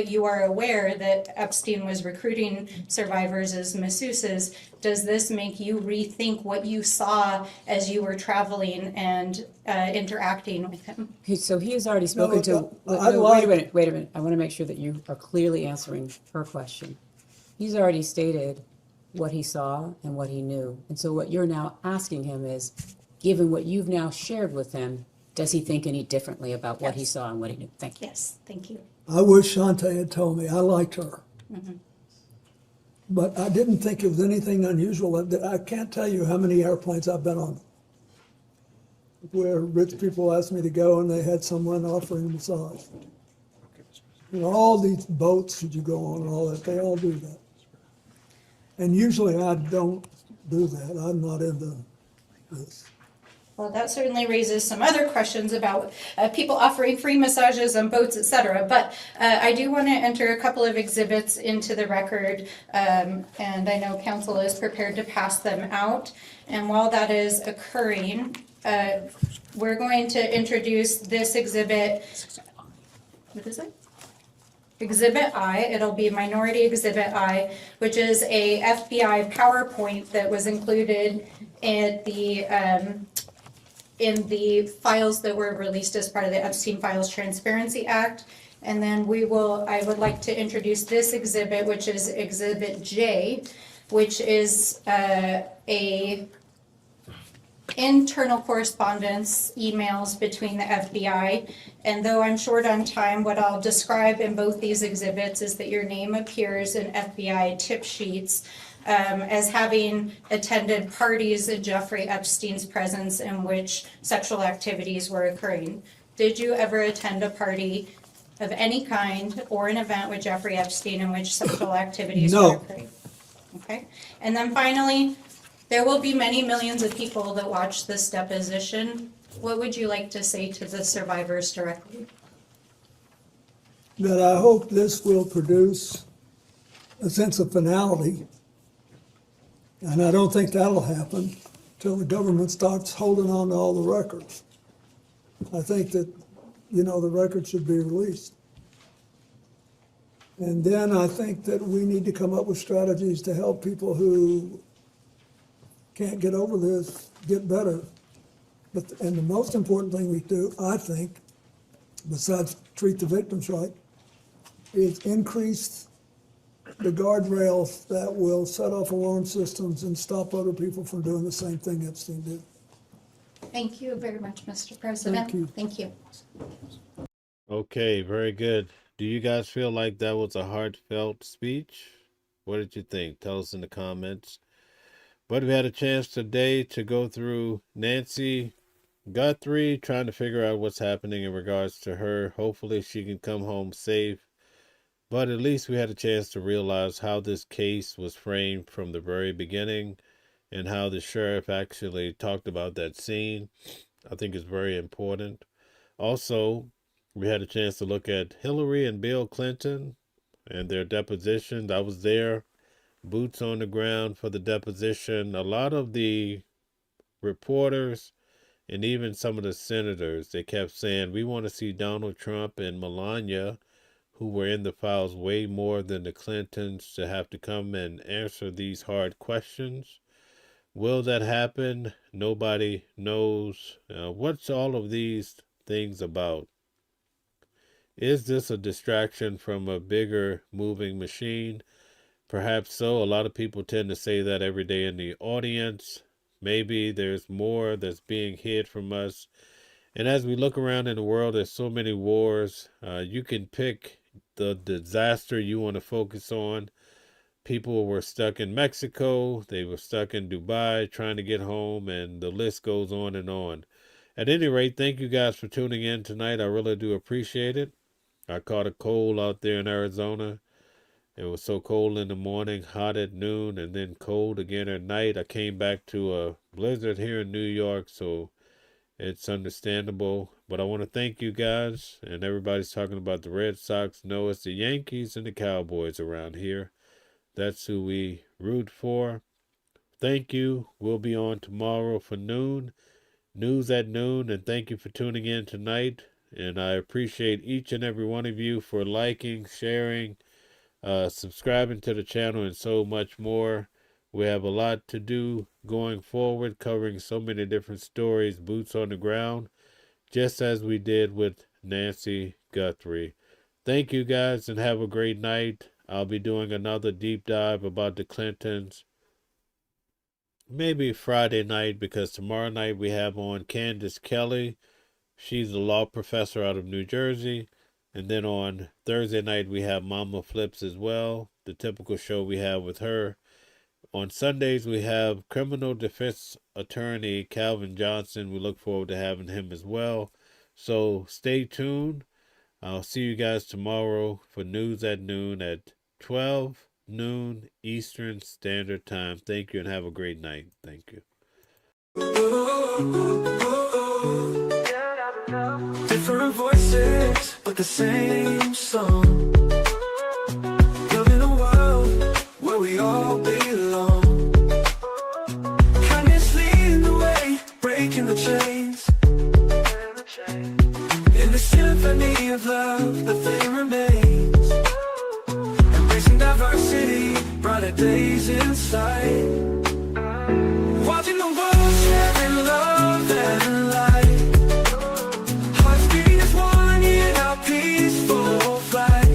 you are aware that Epstein was recruiting survivors as masseuses, does this make you rethink what you saw as you were traveling and interacting with him? So he has already spoken to, wait a minute. I want to make sure that you are clearly answering her question. He's already stated what he saw and what he knew. And so what you're now asking him is, given what you've now shared with him, does he think any differently about what he saw and what he knew? Thank you. Yes, thank you. I wish Shantae had told me. I liked her. Mhm. But I didn't think it was anything unusual. I can't tell you how many airplanes I've been on where rich people asked me to go and they had someone offering a massage. You know, all these boats that you go on and all that, they all do that. And usually I don't do that. I'm not into this. Well, that certainly raises some other questions about people offering free massages on boats, etc. But I do want to enter a couple of exhibits into the record, and I know council is prepared to pass them out. And while that is occurring, we're going to introduce this exhibit. What is it? Exhibit I, it'll be Minority Exhibit I, which is a FBI PowerPoint that was included in the files that were released as part of the Epstein Files Transparency Act. And then I would like to introduce this exhibit, which is Exhibit J, which is a internal correspondence emails between the FBI. And though I'm short on time, what I'll describe in both these exhibits is that your name appears in FBI tip sheets as having attended parties in Jeffrey Epstein's presence in which sexual activities were occurring. Did you ever attend a party of any kind or an event with Jeffrey Epstein in which sexual activities were occurring? Okay. And then finally, there will be many millions of people that watch this deposition. What would you like to say to the survivors directly? That I hope this will produce a sense of finality. And I don't think that'll happen till the government starts holding on to all the records. I think that, the records should be released. And then I think that we need to come up with strategies to help people who can't get over this get better. And the most important thing we do, I think, besides treat the victims right, is increase the guardrails that will set off alarm systems and stop other people from doing the same thing Epstein did. Thank you very much, Mr. President. Thank you. Okay, very good. Do you guys feel like that was a heartfelt speech? What did you think? Tell us in the comments. But we had a chance today to go through Nancy Guthrie, trying to figure out what's happening in regards to her. Hopefully she can come home safe. But at least we had a chance to realize how this case was framed from the very beginning and how the sheriff actually talked about that scene. I think is very important. Also, we had a chance to look at Hillary and Bill Clinton and their depositions. I was there, boots on the ground for the deposition. A lot of the reporters and even some of the senators, they kept saying, we want to see Donald Trump and Melania, who were in the files way more than the Clintons, to have to come and answer these hard questions. Will that happen? Nobody knows. What's all of these things about? Is this a distraction from a bigger moving machine? Perhaps so. A lot of people tend to say that every day in the audience. Maybe there's more that's being hid from us. And as we look around in the world, there's so many wars. You can pick the disaster you want to focus on. People were stuck in Mexico. They were stuck in Dubai trying to get home, and the list goes on and on. At any rate, thank you guys for tuning in tonight. I really do appreciate it. I caught a cold out there in Arizona. It was so cold in the morning, hot at noon, and then cold again at night. I came back to a blizzard here in New York, so it's understandable. But I want to thank you guys, and everybody's talking about the Red Sox. No, it's the Yankees and the Cowboys around here. That's who we root for. Thank you. We'll be on tomorrow for noon, news at noon, and thank you for tuning in tonight. And I appreciate each and every one of you for liking, sharing, subscribing to the channel, and so much more. We have a lot to do going forward, covering so many different stories, boots on the ground, just as we did with Nancy Guthrie. Thank you guys, and have a great night. I'll be doing another deep dive about the Clintons, maybe Friday night, because tomorrow night we have on Candace Kelly. She's a law professor out of New Jersey. And then on Thursday night, we have Mama Flips as well, the typical show we have with her. On Sundays, we have criminal defense attorney Calvin Johnson. We look forward to having him as well. So stay tuned. I'll see you guys tomorrow for news at noon at 12 noon Eastern Standard Time. Thank you and have a great night. Thank you. Different voices, but the same song. Building a world where we all belong. Kindness leading the way, breaking the chains. In the symphony of love, the theme remains. Embracing diversity, brighter days in sight. Watching the world sharing love and light. Peaceful flight,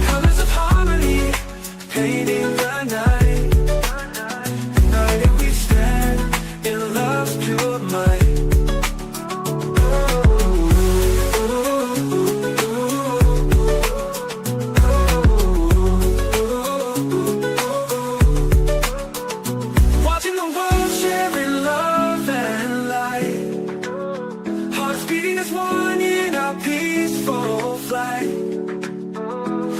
colors of harmony, painting the night. United we stand in love's pure might. Watching the world sharing love and light. Hearts beating as one in our peaceful flight.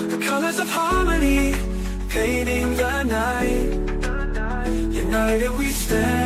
The colors of harmony, painting the night. United we stand.